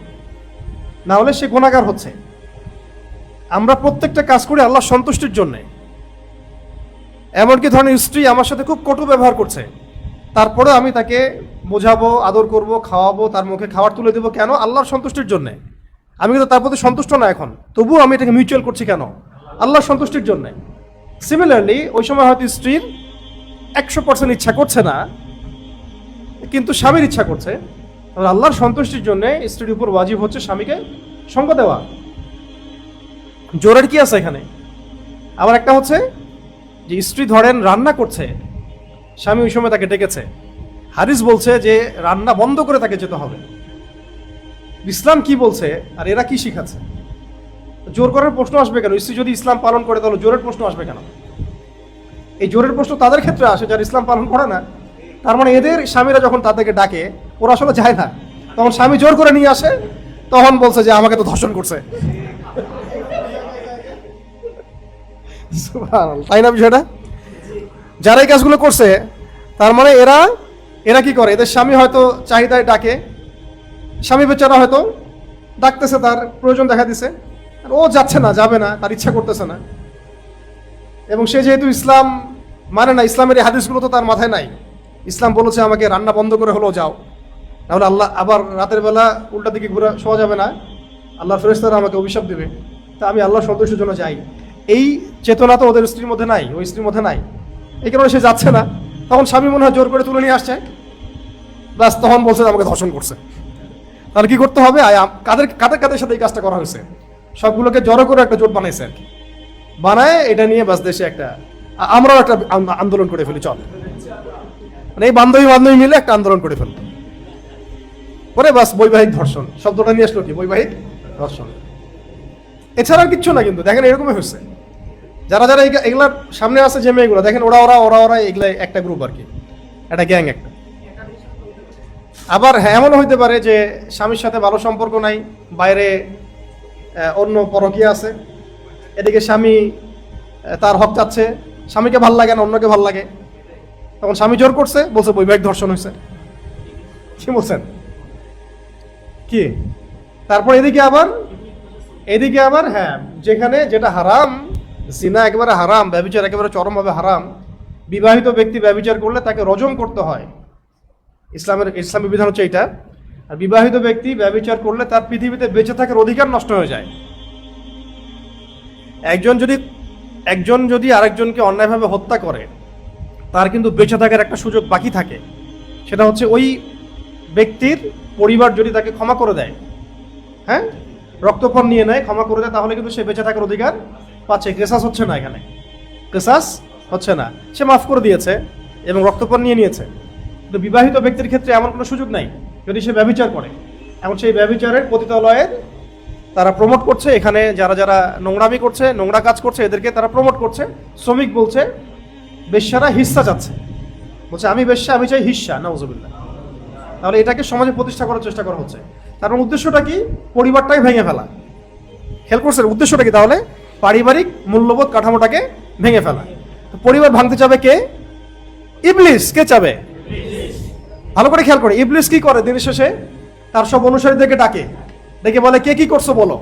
না হলে সে গুনাহগার হচ্ছে। আমরা প্রত্যেকটা কাজ করি আল্লাহ সন্তুষ্টির জন্যে। এমনকি ধরনের স্ত্রী আমার সাথে খুব কটু ব্যবহার করছে, তারপরে আমি তাকে বোঝাবো, আদর করব, খাওয়াবো, তার মুখে খাবার তুলে দেবো। কেন? আল্লাহর সন্তুষ্টির জন্যে। আমি কিন্তু তার প্রতি সন্তুষ্ট না এখন, তবুও আমি এটাকে মিউচুয়াল করছি। কেন? আল্লাহর সন্তুষ্টির জন্যে। সিমিলারলি ওই সময় হয়তো স্ত্রীর 100% ইচ্ছা করছে না, কিন্তু স্বামীর ইচ্ছা করছে। আল্লাহর সন্তুষ্টির জন্য স্ত্রীর উপর ওয়াজিব হচ্ছে স্বামীকে সঙ্গ দেওয়া। জোরের কি আছে এখানে? আবার একটা হচ্ছে যে স্ত্রী ধরেন রান্না করছে, স্বামী ওই সময় তাকে ডেকেছে, হাদিস বলছে যে রান্না বন্ধ করে তাকে যেতে হবে। ইসলাম কি বলছে আর এরা কি শিখাচ্ছে? জোর করার প্রশ্ন আসবে কেন? স্ত্রী যদি ইসলাম পালন করে তাহলে জোরের প্রশ্ন আসবে কেন? এই জোরের প্রশ্ন তাদের ক্ষেত্রে আসে যারা ইসলাম পালন করে না। তার মানে এদের স্বামীরা যখন তাদেরকে ডাকে ওরা আসলে যায় না, তখন স্বামী জোর করে নিয়ে আসে, তখন বলছে যে আমাকে তো ধর্ষণ করছে। তাই না বিষয়টা? যারা এই কাজগুলো করছে তার মানে এরা কি করে? এদের স্বামী হয়তো চাহিদায় ডাকে, স্বামী বেচারা হয়তো ডাকতেছে, তার প্রয়োজন দেখা দিছে, আর ও যাচ্ছে না, যাবে না, তার ইচ্ছা করতেছে না। এবং সে যেহেতু ইসলাম মানে না, ইসলামের এই হাদিসগুলো তো তার মাথায় নাই। ইসলাম বলেছে আমাকে রান্না বন্ধ করে হলেও যাও, তাহলে আল্লাহ আবার রাতের বেলা উল্টা দিকে ঘুরে শোয়া যাবে না, আল্লাহর ফেরেশতারা আমাকে অভিশাপ দেবে, তা আমি আল্লাহর সন্তোষের জন্য যাই। এই চেতনা তো ওদের স্ত্রীর মধ্যে নাই, ওই স্ত্রীর মধ্যে নাই। এই কারণে সে যাচ্ছে না। তখন স্বামী মনে হয় জোর করে তুলে নিয়ে আসছে, ব্যাস তখন বলছে আমাকে ধর্ষণ করছে। তাহলে কি করতে হবে? কাদের কাদের কাদের সাথে এই কাজটা করা হয়েছে? সবগুলোকে জড়ো করে একটা জোট বানাইছে আর কি, বানায় এটা নিয়ে বাস দেশে একটা আমরাও একটা আন্দোলন করে ফেলি, চল, মানে এই বান্ধবী মিলে একটা আন্দোলন করে ফেলল, পরে বাস বৈবাহিক ধর্ষণ শব্দটা নিয়ে আসলো। কি বৈবাহিক ধর্ষণ? এছাড়া কিচ্ছু না। কিন্তু দেখেন এরকমই হচ্ছে, যারা যারা এগুলার সামনে আছে যে মেয়েগুলো, দেখেন ওরা এগুলা একটা গ্রুপ আর কি, একটা গ্যাং একটা। আবার হ্যাঁ, এমনও হইতে পারে যে স্বামীর সাথে ভালো সম্পর্ক নাই, বাইরে অন্য পরকীয়া আছে, এদিকে স্বামী তার হক চাচ্ছে, স্বামীকে ভাল লাগে না, অন্যকে ভাল লাগে, তখন স্বামী জোর করছে, বলছে বৈবাহিক ধর্ষণ হয়েছে। কি বলছেন কি? তারপর এদিকে আবার হ্যাঁ, যেখানে যেটা হারাম, জিনা একেবারে হারাম, ব্যভিচার একেবারে চরমভাবে হারাম, বিবাহিত ব্যক্তি ব্যভিচার করলে তাকে রজম করতে হয়। ইসলামী বিধান হচ্ছে এইটা। আর বিবাহিত ব্যক্তি ব্যভিচার করলে তার পৃথিবীতে বেঁচে থাকার অধিকার নষ্ট হয়ে যায়। একজন যদি আরেকজনকে অন্যায়ভাবে হত্যা করে, তার কিন্তু বেঁচে থাকার একটা সুযোগ বাকি থাকে। সেটা হচ্ছে ওই ব্যক্তির পরিবার যদি তাকে ক্ষমা করে দেয়, হ্যাঁ, রক্তপণ নিয়ে নেয়, ক্ষমা করে দেয়, তাহলে কিন্তু সে বেঁচে থাকার অধিকার পাচ্ছে। কেসাস হচ্ছে না, এখানে কেসাস হচ্ছে না, সে মাফ করে দিয়েছে এবং রক্তপণ নিয়ে নিয়েছে। কিন্তু বিবাহিত ব্যক্তির ক্ষেত্রে এমন কোনো সুযোগ নাই যদি সে ব্যভিচার করে। এখন সেই ব্যভিচারের পতিতালয়ের তারা প্রমোট করছে, এখানে যারা যারা নোংরামি করছে, নোংরা কাজ করছে, এদেরকে তারা প্রমোট করছে। শ্রমিক বলছে বেশ্যারা হিস্সা চাচ্ছে, বলছে আমি বেশ্যা, আমি চাই হিস্সা, নাউজুবিল্লাহ। তাহলে এটাকে সমাজে প্রতিষ্ঠা করার চেষ্টা করা হচ্ছে। তার উদ্দেশ্যটা কি? পরিবারটাকে ভেঙে ফেলা। খেয়াল করছেন উদ্দেশ্যটা কি? তাহলে পারিবারিক মূল্যবোধ কাঠামোটাকে ভেঙে ফেলা। তো পরিবার ভাঙতে চাবে কে? ইবলিস। কে চাবে? ভালো করে খেয়াল করে, ইবলিস কি করে? দিনের শেষে তার সব অনুসারীদেরকে ডেকে বলে কে কি করছো বলো।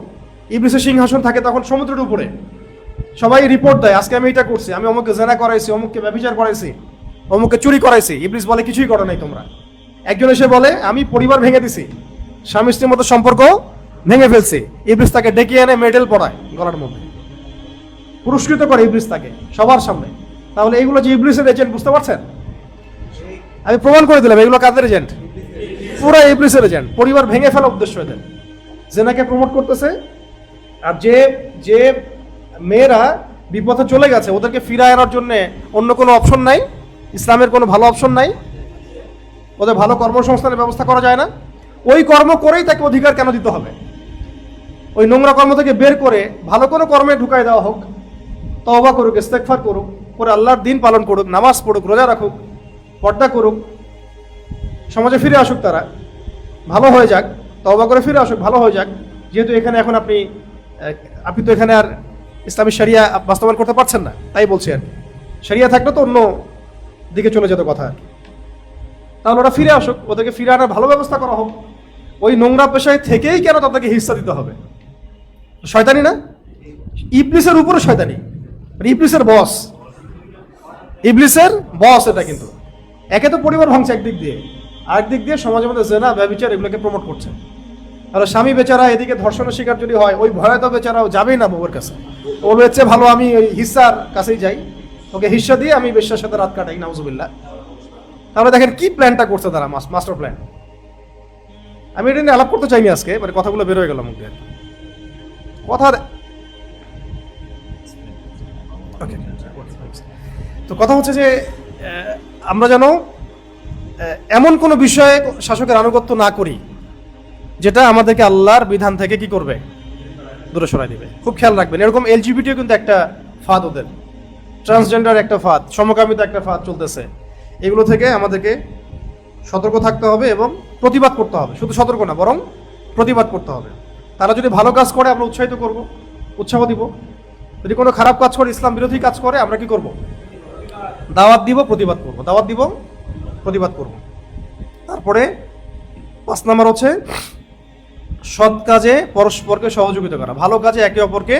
ইবলিসের সিংহাসন থাকে তখন সমুদ্রের উপরে, সবাই রিপোর্ট দেয় আজকে আমি এটা করছি, আমি অমুককে জেনা করাইছি, অমুককে ব্যভিচার করাইছি, অমুককে চুরি করাইছি। ইবলিস বলে কিছুই করো নাই তোমরা। একজন এসে বলে আমি পরিবার ভেঙে দিছি, স্বামী স্ত্রীর মতো সম্পর্ক ভেঙে ফেলছি। ইবলিস তাকে ডেকে এনে মেডেল পরায় গলার মধ্যে, পুরস্কৃত করে ইবলিস তাকে সবার সামনে। তাহলে এইগুলো যে ইবলিসের এজেন্ট, বুঝতে পারছেন? আমি প্রমাণ করে দিলাম এগুলো কাদের এজেন্ট? পুরো ইবলিসের এজেন্ট। পরিবার ভেঙে ফেলা উদ্দেশ্য এদের, জেনাকে প্রমোট করতেছে। আর যে মেয়েরা বিপথে চলে গেছে ওদেরকে ফিরায় আনার জন্য অন্য কোনো অপশন নাই, ইসলামের কোনো ভালো অপশন নাই, ওদের ভালো কর্মসংস্থানের ব্যবস্থা করা যায় না। ওই কর্ম করেই তাকে অধিকার কেন দিতে হবে? ওই নোংরা কর্ম থেকে বের করে ভালো কোনো কর্মে ঢুকাই দেওয়া হোক, তওবা করুক, ইস্তেগফার করুক, করে আল্লাহর দিন পালন করুক, নামাজ পড়ুক, রোজা রাখুক, পর্দা করুক, সমাজে ফিরে আসুক, তারা ভালো হয়ে যাক, তওবা করে ফিরে আসুক, ভালো হয়ে যাক। যেহেতু এখানে এখন আপনি তো এখানে আর ইসলামী শরিয়া বাস্তবায়ন করতে পারছেন না, তাই বলছি আর কি। শরিয়া থাকলে তো অন্য দিকে চলে যেত কথা। তাহলে ওরা ফিরে আসুক, ওদেরকে ফিরে আনার ভালো ব্যবস্থা করা হোক। ওই নোংরা পেশায় থেকেই কেন তাদেরকে হিস্সা দিতে হবে? শয়তানি না? ইবলিসের উপরে শয়তানি, ইবলিসের বস। ইবলিসের বস এটা। কিন্তু একে তো পরিবার ভাঙছে একদিক দিয়ে, আরেকদিক দিয়ে সমাজের মধ্যে জেনা ব্যভিচার এগুলোকে প্রমোট করছে। তাহলে স্বামী বেচারা এদিকে ধর্ষণের শিকার যদি হয়, ওই ভয়ে তো বেচারাও যাবেই না বউয়ের কাছে। ওর হচ্ছে ভালো আমি ওই হিস্সার কাছেই যাই, ওকে হিস্সা দিয়ে আমি বেশ্যার সাথে রাত কাটাই, নাউজুবিল্লাহ। তাহলে দেখেন কি প্ল্যানটা করছে তারা, মাস্টার প্ল্যান। আমি এটা নিয়ে আলাপ করতে চাইনি আজকে, মানে কথাগুলো বের হয়ে গেল মুখে কথা। তো কথা হচ্ছে যে আমরা যেন এমন কোনো বিষয়ে শাসকের আনুগত্য না করি যেটা আমাদেরকে আল্লাহর বিধান থেকে কি করবে, দূরে সরাই দিবে। খুব খেয়াল রাখবেন। এরকম এলজিবিটিও কিন্তু একটা ফাঁদ, ওদের ট্রান্সজেন্ডার একটা ফাঁদ, সমকামিতা একটা ফাঁদ চলতেছে। এগুলো থেকে আমাদেরকে সতর্ক থাকতে হবে এবং প্রতিবাদ করতে হবে। শুধু সতর্ক না, বরং প্রতিবাদ করতে হবে। তারা যদি ভালো কাজ করে আমরা উৎসাহিত করব, উৎসাহ দিব। যদি কোনো খারাপ কাজ করে, ইসলাম বিরোধী কাজ করে, আমরা কি করব, দাওয়াত দিব, প্রতিবাদ করব, দাওয়াত দিব, প্রতিবাদ করব। তারপরে 5 নম্বর হচ্ছে সৎ কাজে পরস্পরকে সহযোগিতা করা, ভালো কাজে একে অপরকে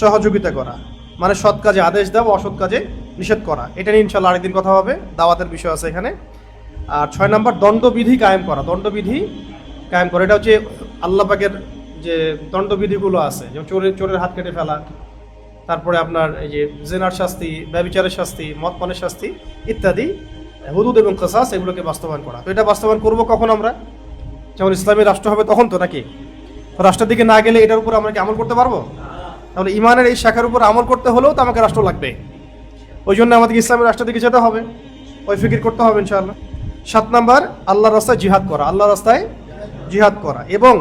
সহযোগিতা করা, মানে সৎ কাজে আদেশ দেওয়া, অসৎ কাজে নিষেধ করা। এটা নিয়ে ইনশাআল্লাহ আরেকদিন কথা হবে, দাওয়াতের বিষয় আছে এখানে। আর 6 নম্বর দণ্ডবিধি কায়েম করা, দণ্ডবিধি কায়েম করা। এটা হচ্ছে আল্লাহ পাকের যে দণ্ডবিধিগুলো আছে, যেমন চোরের হাত কেটে ফেলা, তারপরে আপনার এই যে জেনার শাস্তি, ব্যভিচারের শাস্তি, মদ পানের শাস্তি ইত্যাদি, হুদুদ এবং কিসাস, এগুলোকে বাস্তবায়ন করা। তো এটা বাস্তবায়ন করব কখন আমরা, যখন ইসলামী রাষ্ট্র হবে তখন তো, নাকি? তো রাষ্ট্রের দিকে না গেলে এটার উপর আমরা কি আমল করতে পারবো? তাহলে ইমানের এই শাখার উপর আমল করতে হলেও তো আমাকে রাষ্ট্র লাগবে। ওই জন্য আমাদেরকে ইসলামী রাষ্ট্রের দিকে যেতে হবে, ওই ফিকির করতে হবে ইনশাআল্লাহ। 7 নম্বর আল্লাহর রাস্তায় জিহাদ করা, আল্লাহর রাস্তায় জিহাদ করা এবং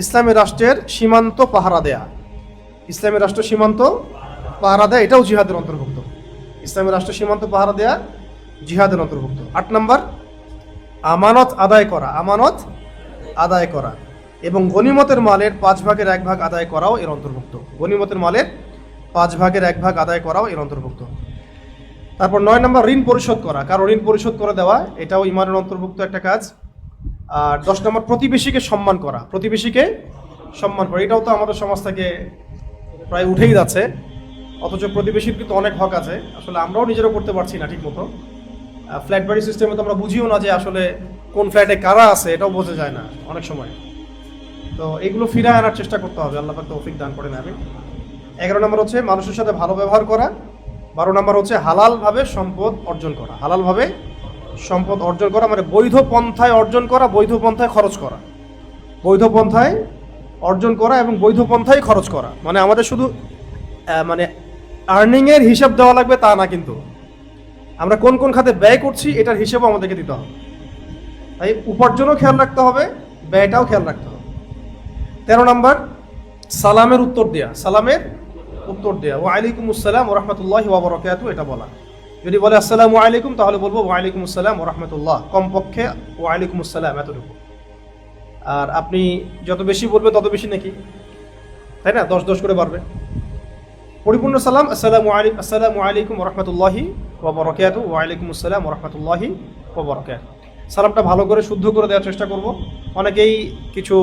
ইসলামী রাষ্ট্রের সীমান্ত পাহারা দেয়া। ইসলামী রাষ্ট্র সীমান্ত পাহারা দেয়া, এটাও জিহাদের অন্তর্ভুক্ত। ইসলামী রাষ্ট্রের সীমান্ত পাহারা দেয়া জিহাদের অন্তর্ভুক্ত। 8 নম্বর আমানত আদায় করা, আমানত আদায় করা এবং গনিমতের মালের 5 ভাগের 1 ভাগ আদায় করাও এর অন্তর্ভুক্ত। গনিমতের মালের 5 ভাগের 1 ভাগ আদায় করাও এর অন্তর্ভুক্ত। তারপর 9 নম্বর ঋণ পরিশোধ করা, কারো ঋণ পরিশোধ করে দেওয়া, এটাও ইমানের অন্তর্ভুক্ত একটা কাজ। আর 10 নম্বর প্রতিবেশীকে সম্মান করা, প্রতিবেশীকে সম্মান করা। এটাও তো আমাদের সমাজ থেকে প্রায় উঠেই যাচ্ছে, অথচ প্রতিবেশীর কিন্তু অনেক হক আছে। আসলে আমরাও নিজেরাও করতে পারছি না ঠিক মতো। ফ্ল্যাট বাড়ি সিস্টেমে তো আমরা বুঝিও না যে আসলে কোন ফ্ল্যাটে কারা আছে, এটাও বোঝা যায় না অনেক সময়। তো এগুলো ফিরায় আনার চেষ্টা করতে হবে, আল্লাহ পাক তৌফিক দান করেন। আমি 11 নম্বর হচ্ছে মানুষের সাথে ভালো ব্যবহার করা। 12 নম্বর হচ্ছে হালালভাবে সম্পদ অর্জন করা, হালালভাবে সম্পদ অর্জন করা মানে বৈধ পন্থায় অর্জন করা, বৈধ পন্থায় খরচ করা, বৈধ পন্থায় অর্জন করা এবং বৈধ পন্থায় খরচ করা। মানে আমাদের শুধু মানে আর্নিংয়ের হিসাব দেওয়া লাগবে তা না, কিন্তু আমরা কোন কোন খাতে ব্যয় করছি এটার হিসাবও আমাদেরকে দিতে হবে। তাই উপার্জনও খেয়াল রাখতে হবে, ব্যয়টাও খেয়াল রাখতে হবে। 13 নম্বর সালামের উত্তর দেয়া, সালামের উত্তর দেয়া। ওয়া আলাইকুম আসসালাম ওয়া রাহমাতুল্লাহি ওয়া বারাকাতুহু, এটা বলা। যদি বলে আসসালামু আলাইকুম তাহলে বলবো ওয়া আলাইকুম আসসালাম ওয়া রাহমাতুল্লাহ, কমপক্ষে ওয়া আলাইকুম আসসালাম এতটুকু। আর আপনি যত বেশি বলবে তত বেশি নাকি, তাই না? 10 করে বাড়বে। পরিপূর্ণ সালাম আসসালামু আলাইকুম ওয়া রাহমাতুল্লাহি ওয়া বারাকাতুহু, ওয়া আলাইকুম আসসালাম ওয়া রাহমাতুল্লাহি ওয়া বারাকাতুহু। সালামটা ভালো করে শুদ্ধ করে দেওয়ার চেষ্টা করব। অনেকেই কিছু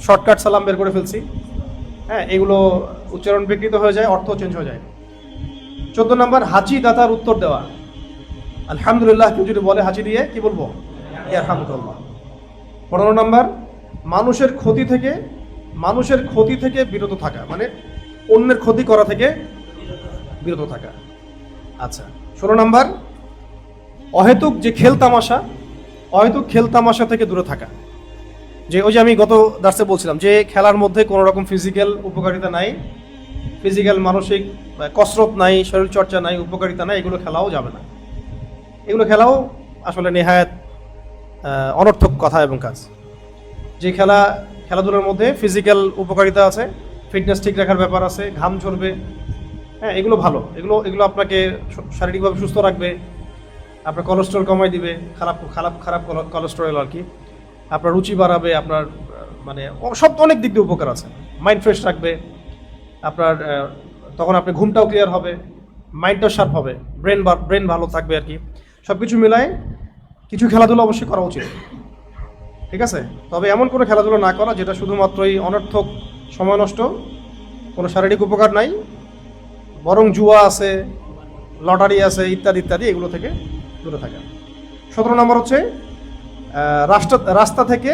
শর্টকাট সালাম বের করে ফেলছি, হ্যাঁ, এগুলো উচ্চারণ বিকৃত হয়ে যায়, অর্থ চেঞ্জ হয়ে যায়। 14 নম্বর হাঁচি দাতার উত্তর দেওয়া। আলহামদুলিল্লাহ কেউ যদি বলে হাঁচি দিয়ে কি বলবো, আলহামদুলিল্লাহ। 15 নম্বর মানুষের ক্ষতি থেকে বিরত থাকা, মানে অন্যের ক্ষতি করা থেকে বিরত থাকা। আচ্ছা, 16 নম্বর অহেতুক খেল তামাশা থেকে দূরে থাকা। যে ওই যে আমি গত দার্সে বলছিলাম যে খেলার মধ্যে কোনো রকম ফিজিক্যাল উপকারিতা নাই, ফিজিক্যাল মানসিক কসরত নাই, শরীরচর্চা নাই, উপকারিতা নাই, এগুলো খেলাও যাবে না। এগুলো খেলাও আসলে নেহায়েত অনর্থক কথা এবং কাজ। যে খেলাধুলার মধ্যে ফিজিক্যাল উপকারিতা আছে, ফিটনেস ঠিক রাখার ব্যাপার আছে, ঘাম ঝরবে, হ্যাঁ, এগুলো ভালো। এগুলো আপনাকে শারীরিকভাবে সুস্থ রাখবে, আপনার কোলেস্টেরল কমাই দিবে, খারাপ কোলেস্টেরল আর কি, আপনার রুচি বাড়াবে, আপনার মানে সব অনেক দিক দিয়ে উপকার আছে। মাইন্ড ফ্রেশ রাখবে আপনার, তখন আপনি ঘুমটাও ক্লিয়ার হবে, মাইন্ডটাও শার্প হবে, ব্রেন ভালো থাকবে আর কি। সব কিছু মিলায় কিছু খেলাধুলা অবশ্যই করা উচিত, ঠিক আছে? তবে এমন কোনো খেলাধুলা না করা যেটা শুধুমাত্রই অনর্থক, সময় নষ্ট, কোনো শারীরিক উপকার নাই, বরং জুয়া আছে, লটারি আছে ইত্যাদি ইত্যাদি, এগুলো থেকে দূরে থাকা। 17 নম্বর হচ্ছে রাস্তা থেকে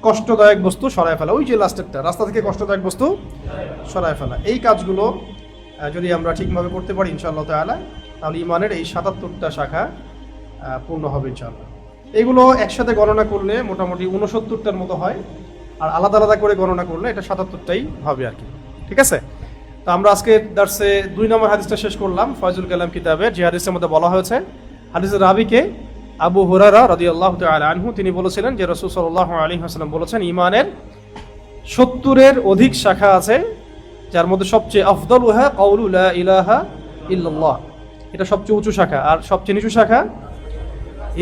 কষ্টদায়ক বস্তু সরায় ফেলা। ওই যে লাস্টেরটা, রাস্তা থেকে কষ্টদায়ক বস্তু সরায় ফেলা। এই কাজগুলো যদি আমরা ঠিকভাবে করতে পারি ইনশাআল্লাহ তাআলা, তাহলে ইমানের এই 77টা শাখা পূর্ণ হবে ইনশাআল্লাহ। এগুলো একসাথে গণনা করলে মোটামুটি 69টার মতো হয়, আর আলাদা আলাদা করে গণনা করলে এটা 77টাই হবে আর কি। ঠিক আছে, তো আমরা আজকে দার্সে 2 নম্বর হাদিসটা শেষ করলাম ফয়জুল কালাম কিতাবের, যে হাদিসের মধ্যে বলা হয়েছে, হাদিসের রাবিকে আবু হুরায়রা রাদিয়াল্লাহু তাআলা আনহু, তিনি বলেছিলেন যে রাসূল সাল্লাল্লাহু আলাইহি ওয়াসাল্লাম বলেছেন, ইমানের 70-এর অধিক শাখা আছে, যার মধ্যে সবচেয়ে আফদালুহা কাউলু লা ইলাহা ইল্লাল্লাহ, এটা সবচেয়ে উঁচু শাখা। আর সবচেয়ে নিচু শাখা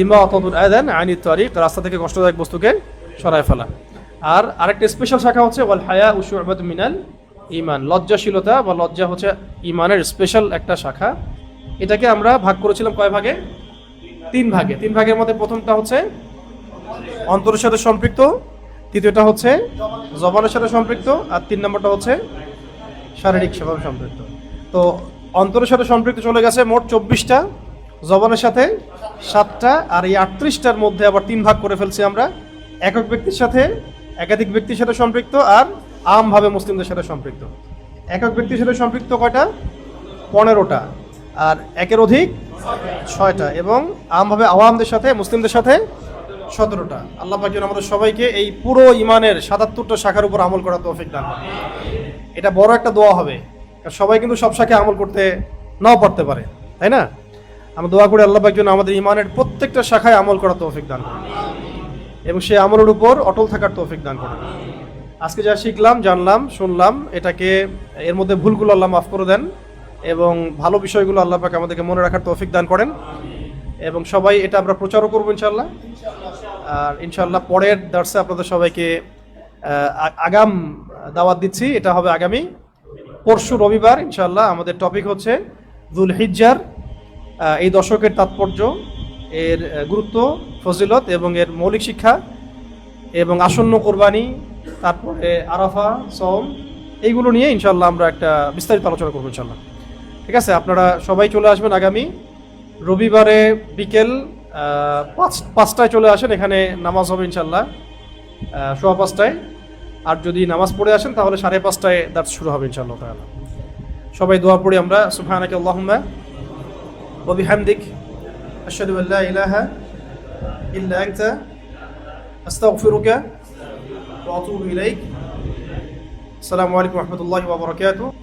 ইমাতাতুল আযান আনিত তারিক, রাস্তা থেকে কষ্টদায়ক বস্তুকে সরায় ফেলা। আর আরেকটা স্পেশাল শাখা হচ্ছে ওয়াল হায়া শু'বাতুম মিনাল ঈমান, লজ্জাশীলতা বা লজ্জা হচ্ছে ঈমানের স্পেশাল একটা শাখা। এটাকে আমরা ভাগ করেছিলাম কয় ভাগে? 3 ভাগে। 3 ভাগের মধ্যে প্রথমটা হচ্ছে অন্তরের সাথে সম্পৃক্ত, তৃতীয়টা হচ্ছে জবানের সাথে সম্পৃক্ত, আর 3 নম্বরটা হচ্ছে শারীরিক স্বভাবে সম্পৃক্ত। তো অন্তরের সাথে সম্পৃক্ত চলে গেছে মোট 24টা, জবানের সাথে 7টা, আর এই 38টার মধ্যে আবার 3 ভাগ করে ফেলছি আমরা। একক ব্যক্তির সাথে, একাধিক ব্যক্তির সাথে সম্পৃক্ত, আর আমভাবে মুসলিমদের সাথে সম্পৃক্ত। একক ব্যক্তির সাথে সম্পৃক্ত কয়টা? 15টা, আর একের অধিক 6টা, এবং আমভাবে আওয়ামদের সাথে, মুসলিমদের সাথে 17টা। আল্লাহ পাক যেন আমাদের সবাইকে এই পুরো ইমানের 77টা শাখার উপর আমল করার তৌফিক দান করেন। এটা বড় একটা দোয়া হবে, কারণ সবাই কিন্তু সব শাখায় আমল করতে নাও পারতে পারে, তাই না? আমরা দোয়া করি আল্লাহ পাক যেন আমাদের ইমানের প্রত্যেকটা শাখায় আমল করার তৌফিক দান করেন, এবং সেই আমলের উপর অটল থাকার তৌফিক দান করেন। আজকে যা শিখলাম, জানলাম, শুনলাম, এটাকে, এর মধ্যে ভুলগুলো আল্লাহ মাফ করে দেন, এবং ভালো বিষয়গুলো আল্লাহ পাক আমাদেরকে মনে রাখার তৌফিক দান করেন, এবং সবাই এটা আমরা প্রচারও করবো ইনশাআল্লাহ। আর ইনশাআল্লাহ পরের দার্সে আপনাদের সবাইকে আগাম দাওয়াত দিচ্ছি, এটা হবে আগামী পরশু রবিবার ইনশাআল্লাহ। আমাদের টপিক হচ্ছে যুলহিজ্জার এই দশকের তাৎপর্য, এর গুরুত্ব, ফজিলত এবং এর মৌলিক শিক্ষা, এবং আসন্ন কোরবানি, তারপরে আরাফা, সওম, এইগুলো নিয়ে ইনশাআল্লাহ আমরা একটা বিস্তারিত আলোচনা করবো ইনশাআল্লাহ। ঠিক আছে, আপনারা সবাই চলে আসবেন আগামী রবিবারে বিকেল 5টায় চলে আসেন। এখানে নামাজ হবে ইনশাআল্লাহ 5:15টায়, আর যদি নামাজ পড়ে আসেন তাহলে 5:30টায় দার্স শুরু হবে ইনশাআল্লাহ তাআলা। সবাই দোয়া পড়ি আমরা। সুবহানাকা আল্লাহুম্মা ওয়া বিহামদিক আশহাদু আল্লা ইলাহা ইল্লা আনতা আস্তাগফিরুকা ওয়া আতুবু ইলাইক। আসসালামু আলাইকুম ওয়া রাহমাতুল্লাহি ওয়া বারাকাতুহু।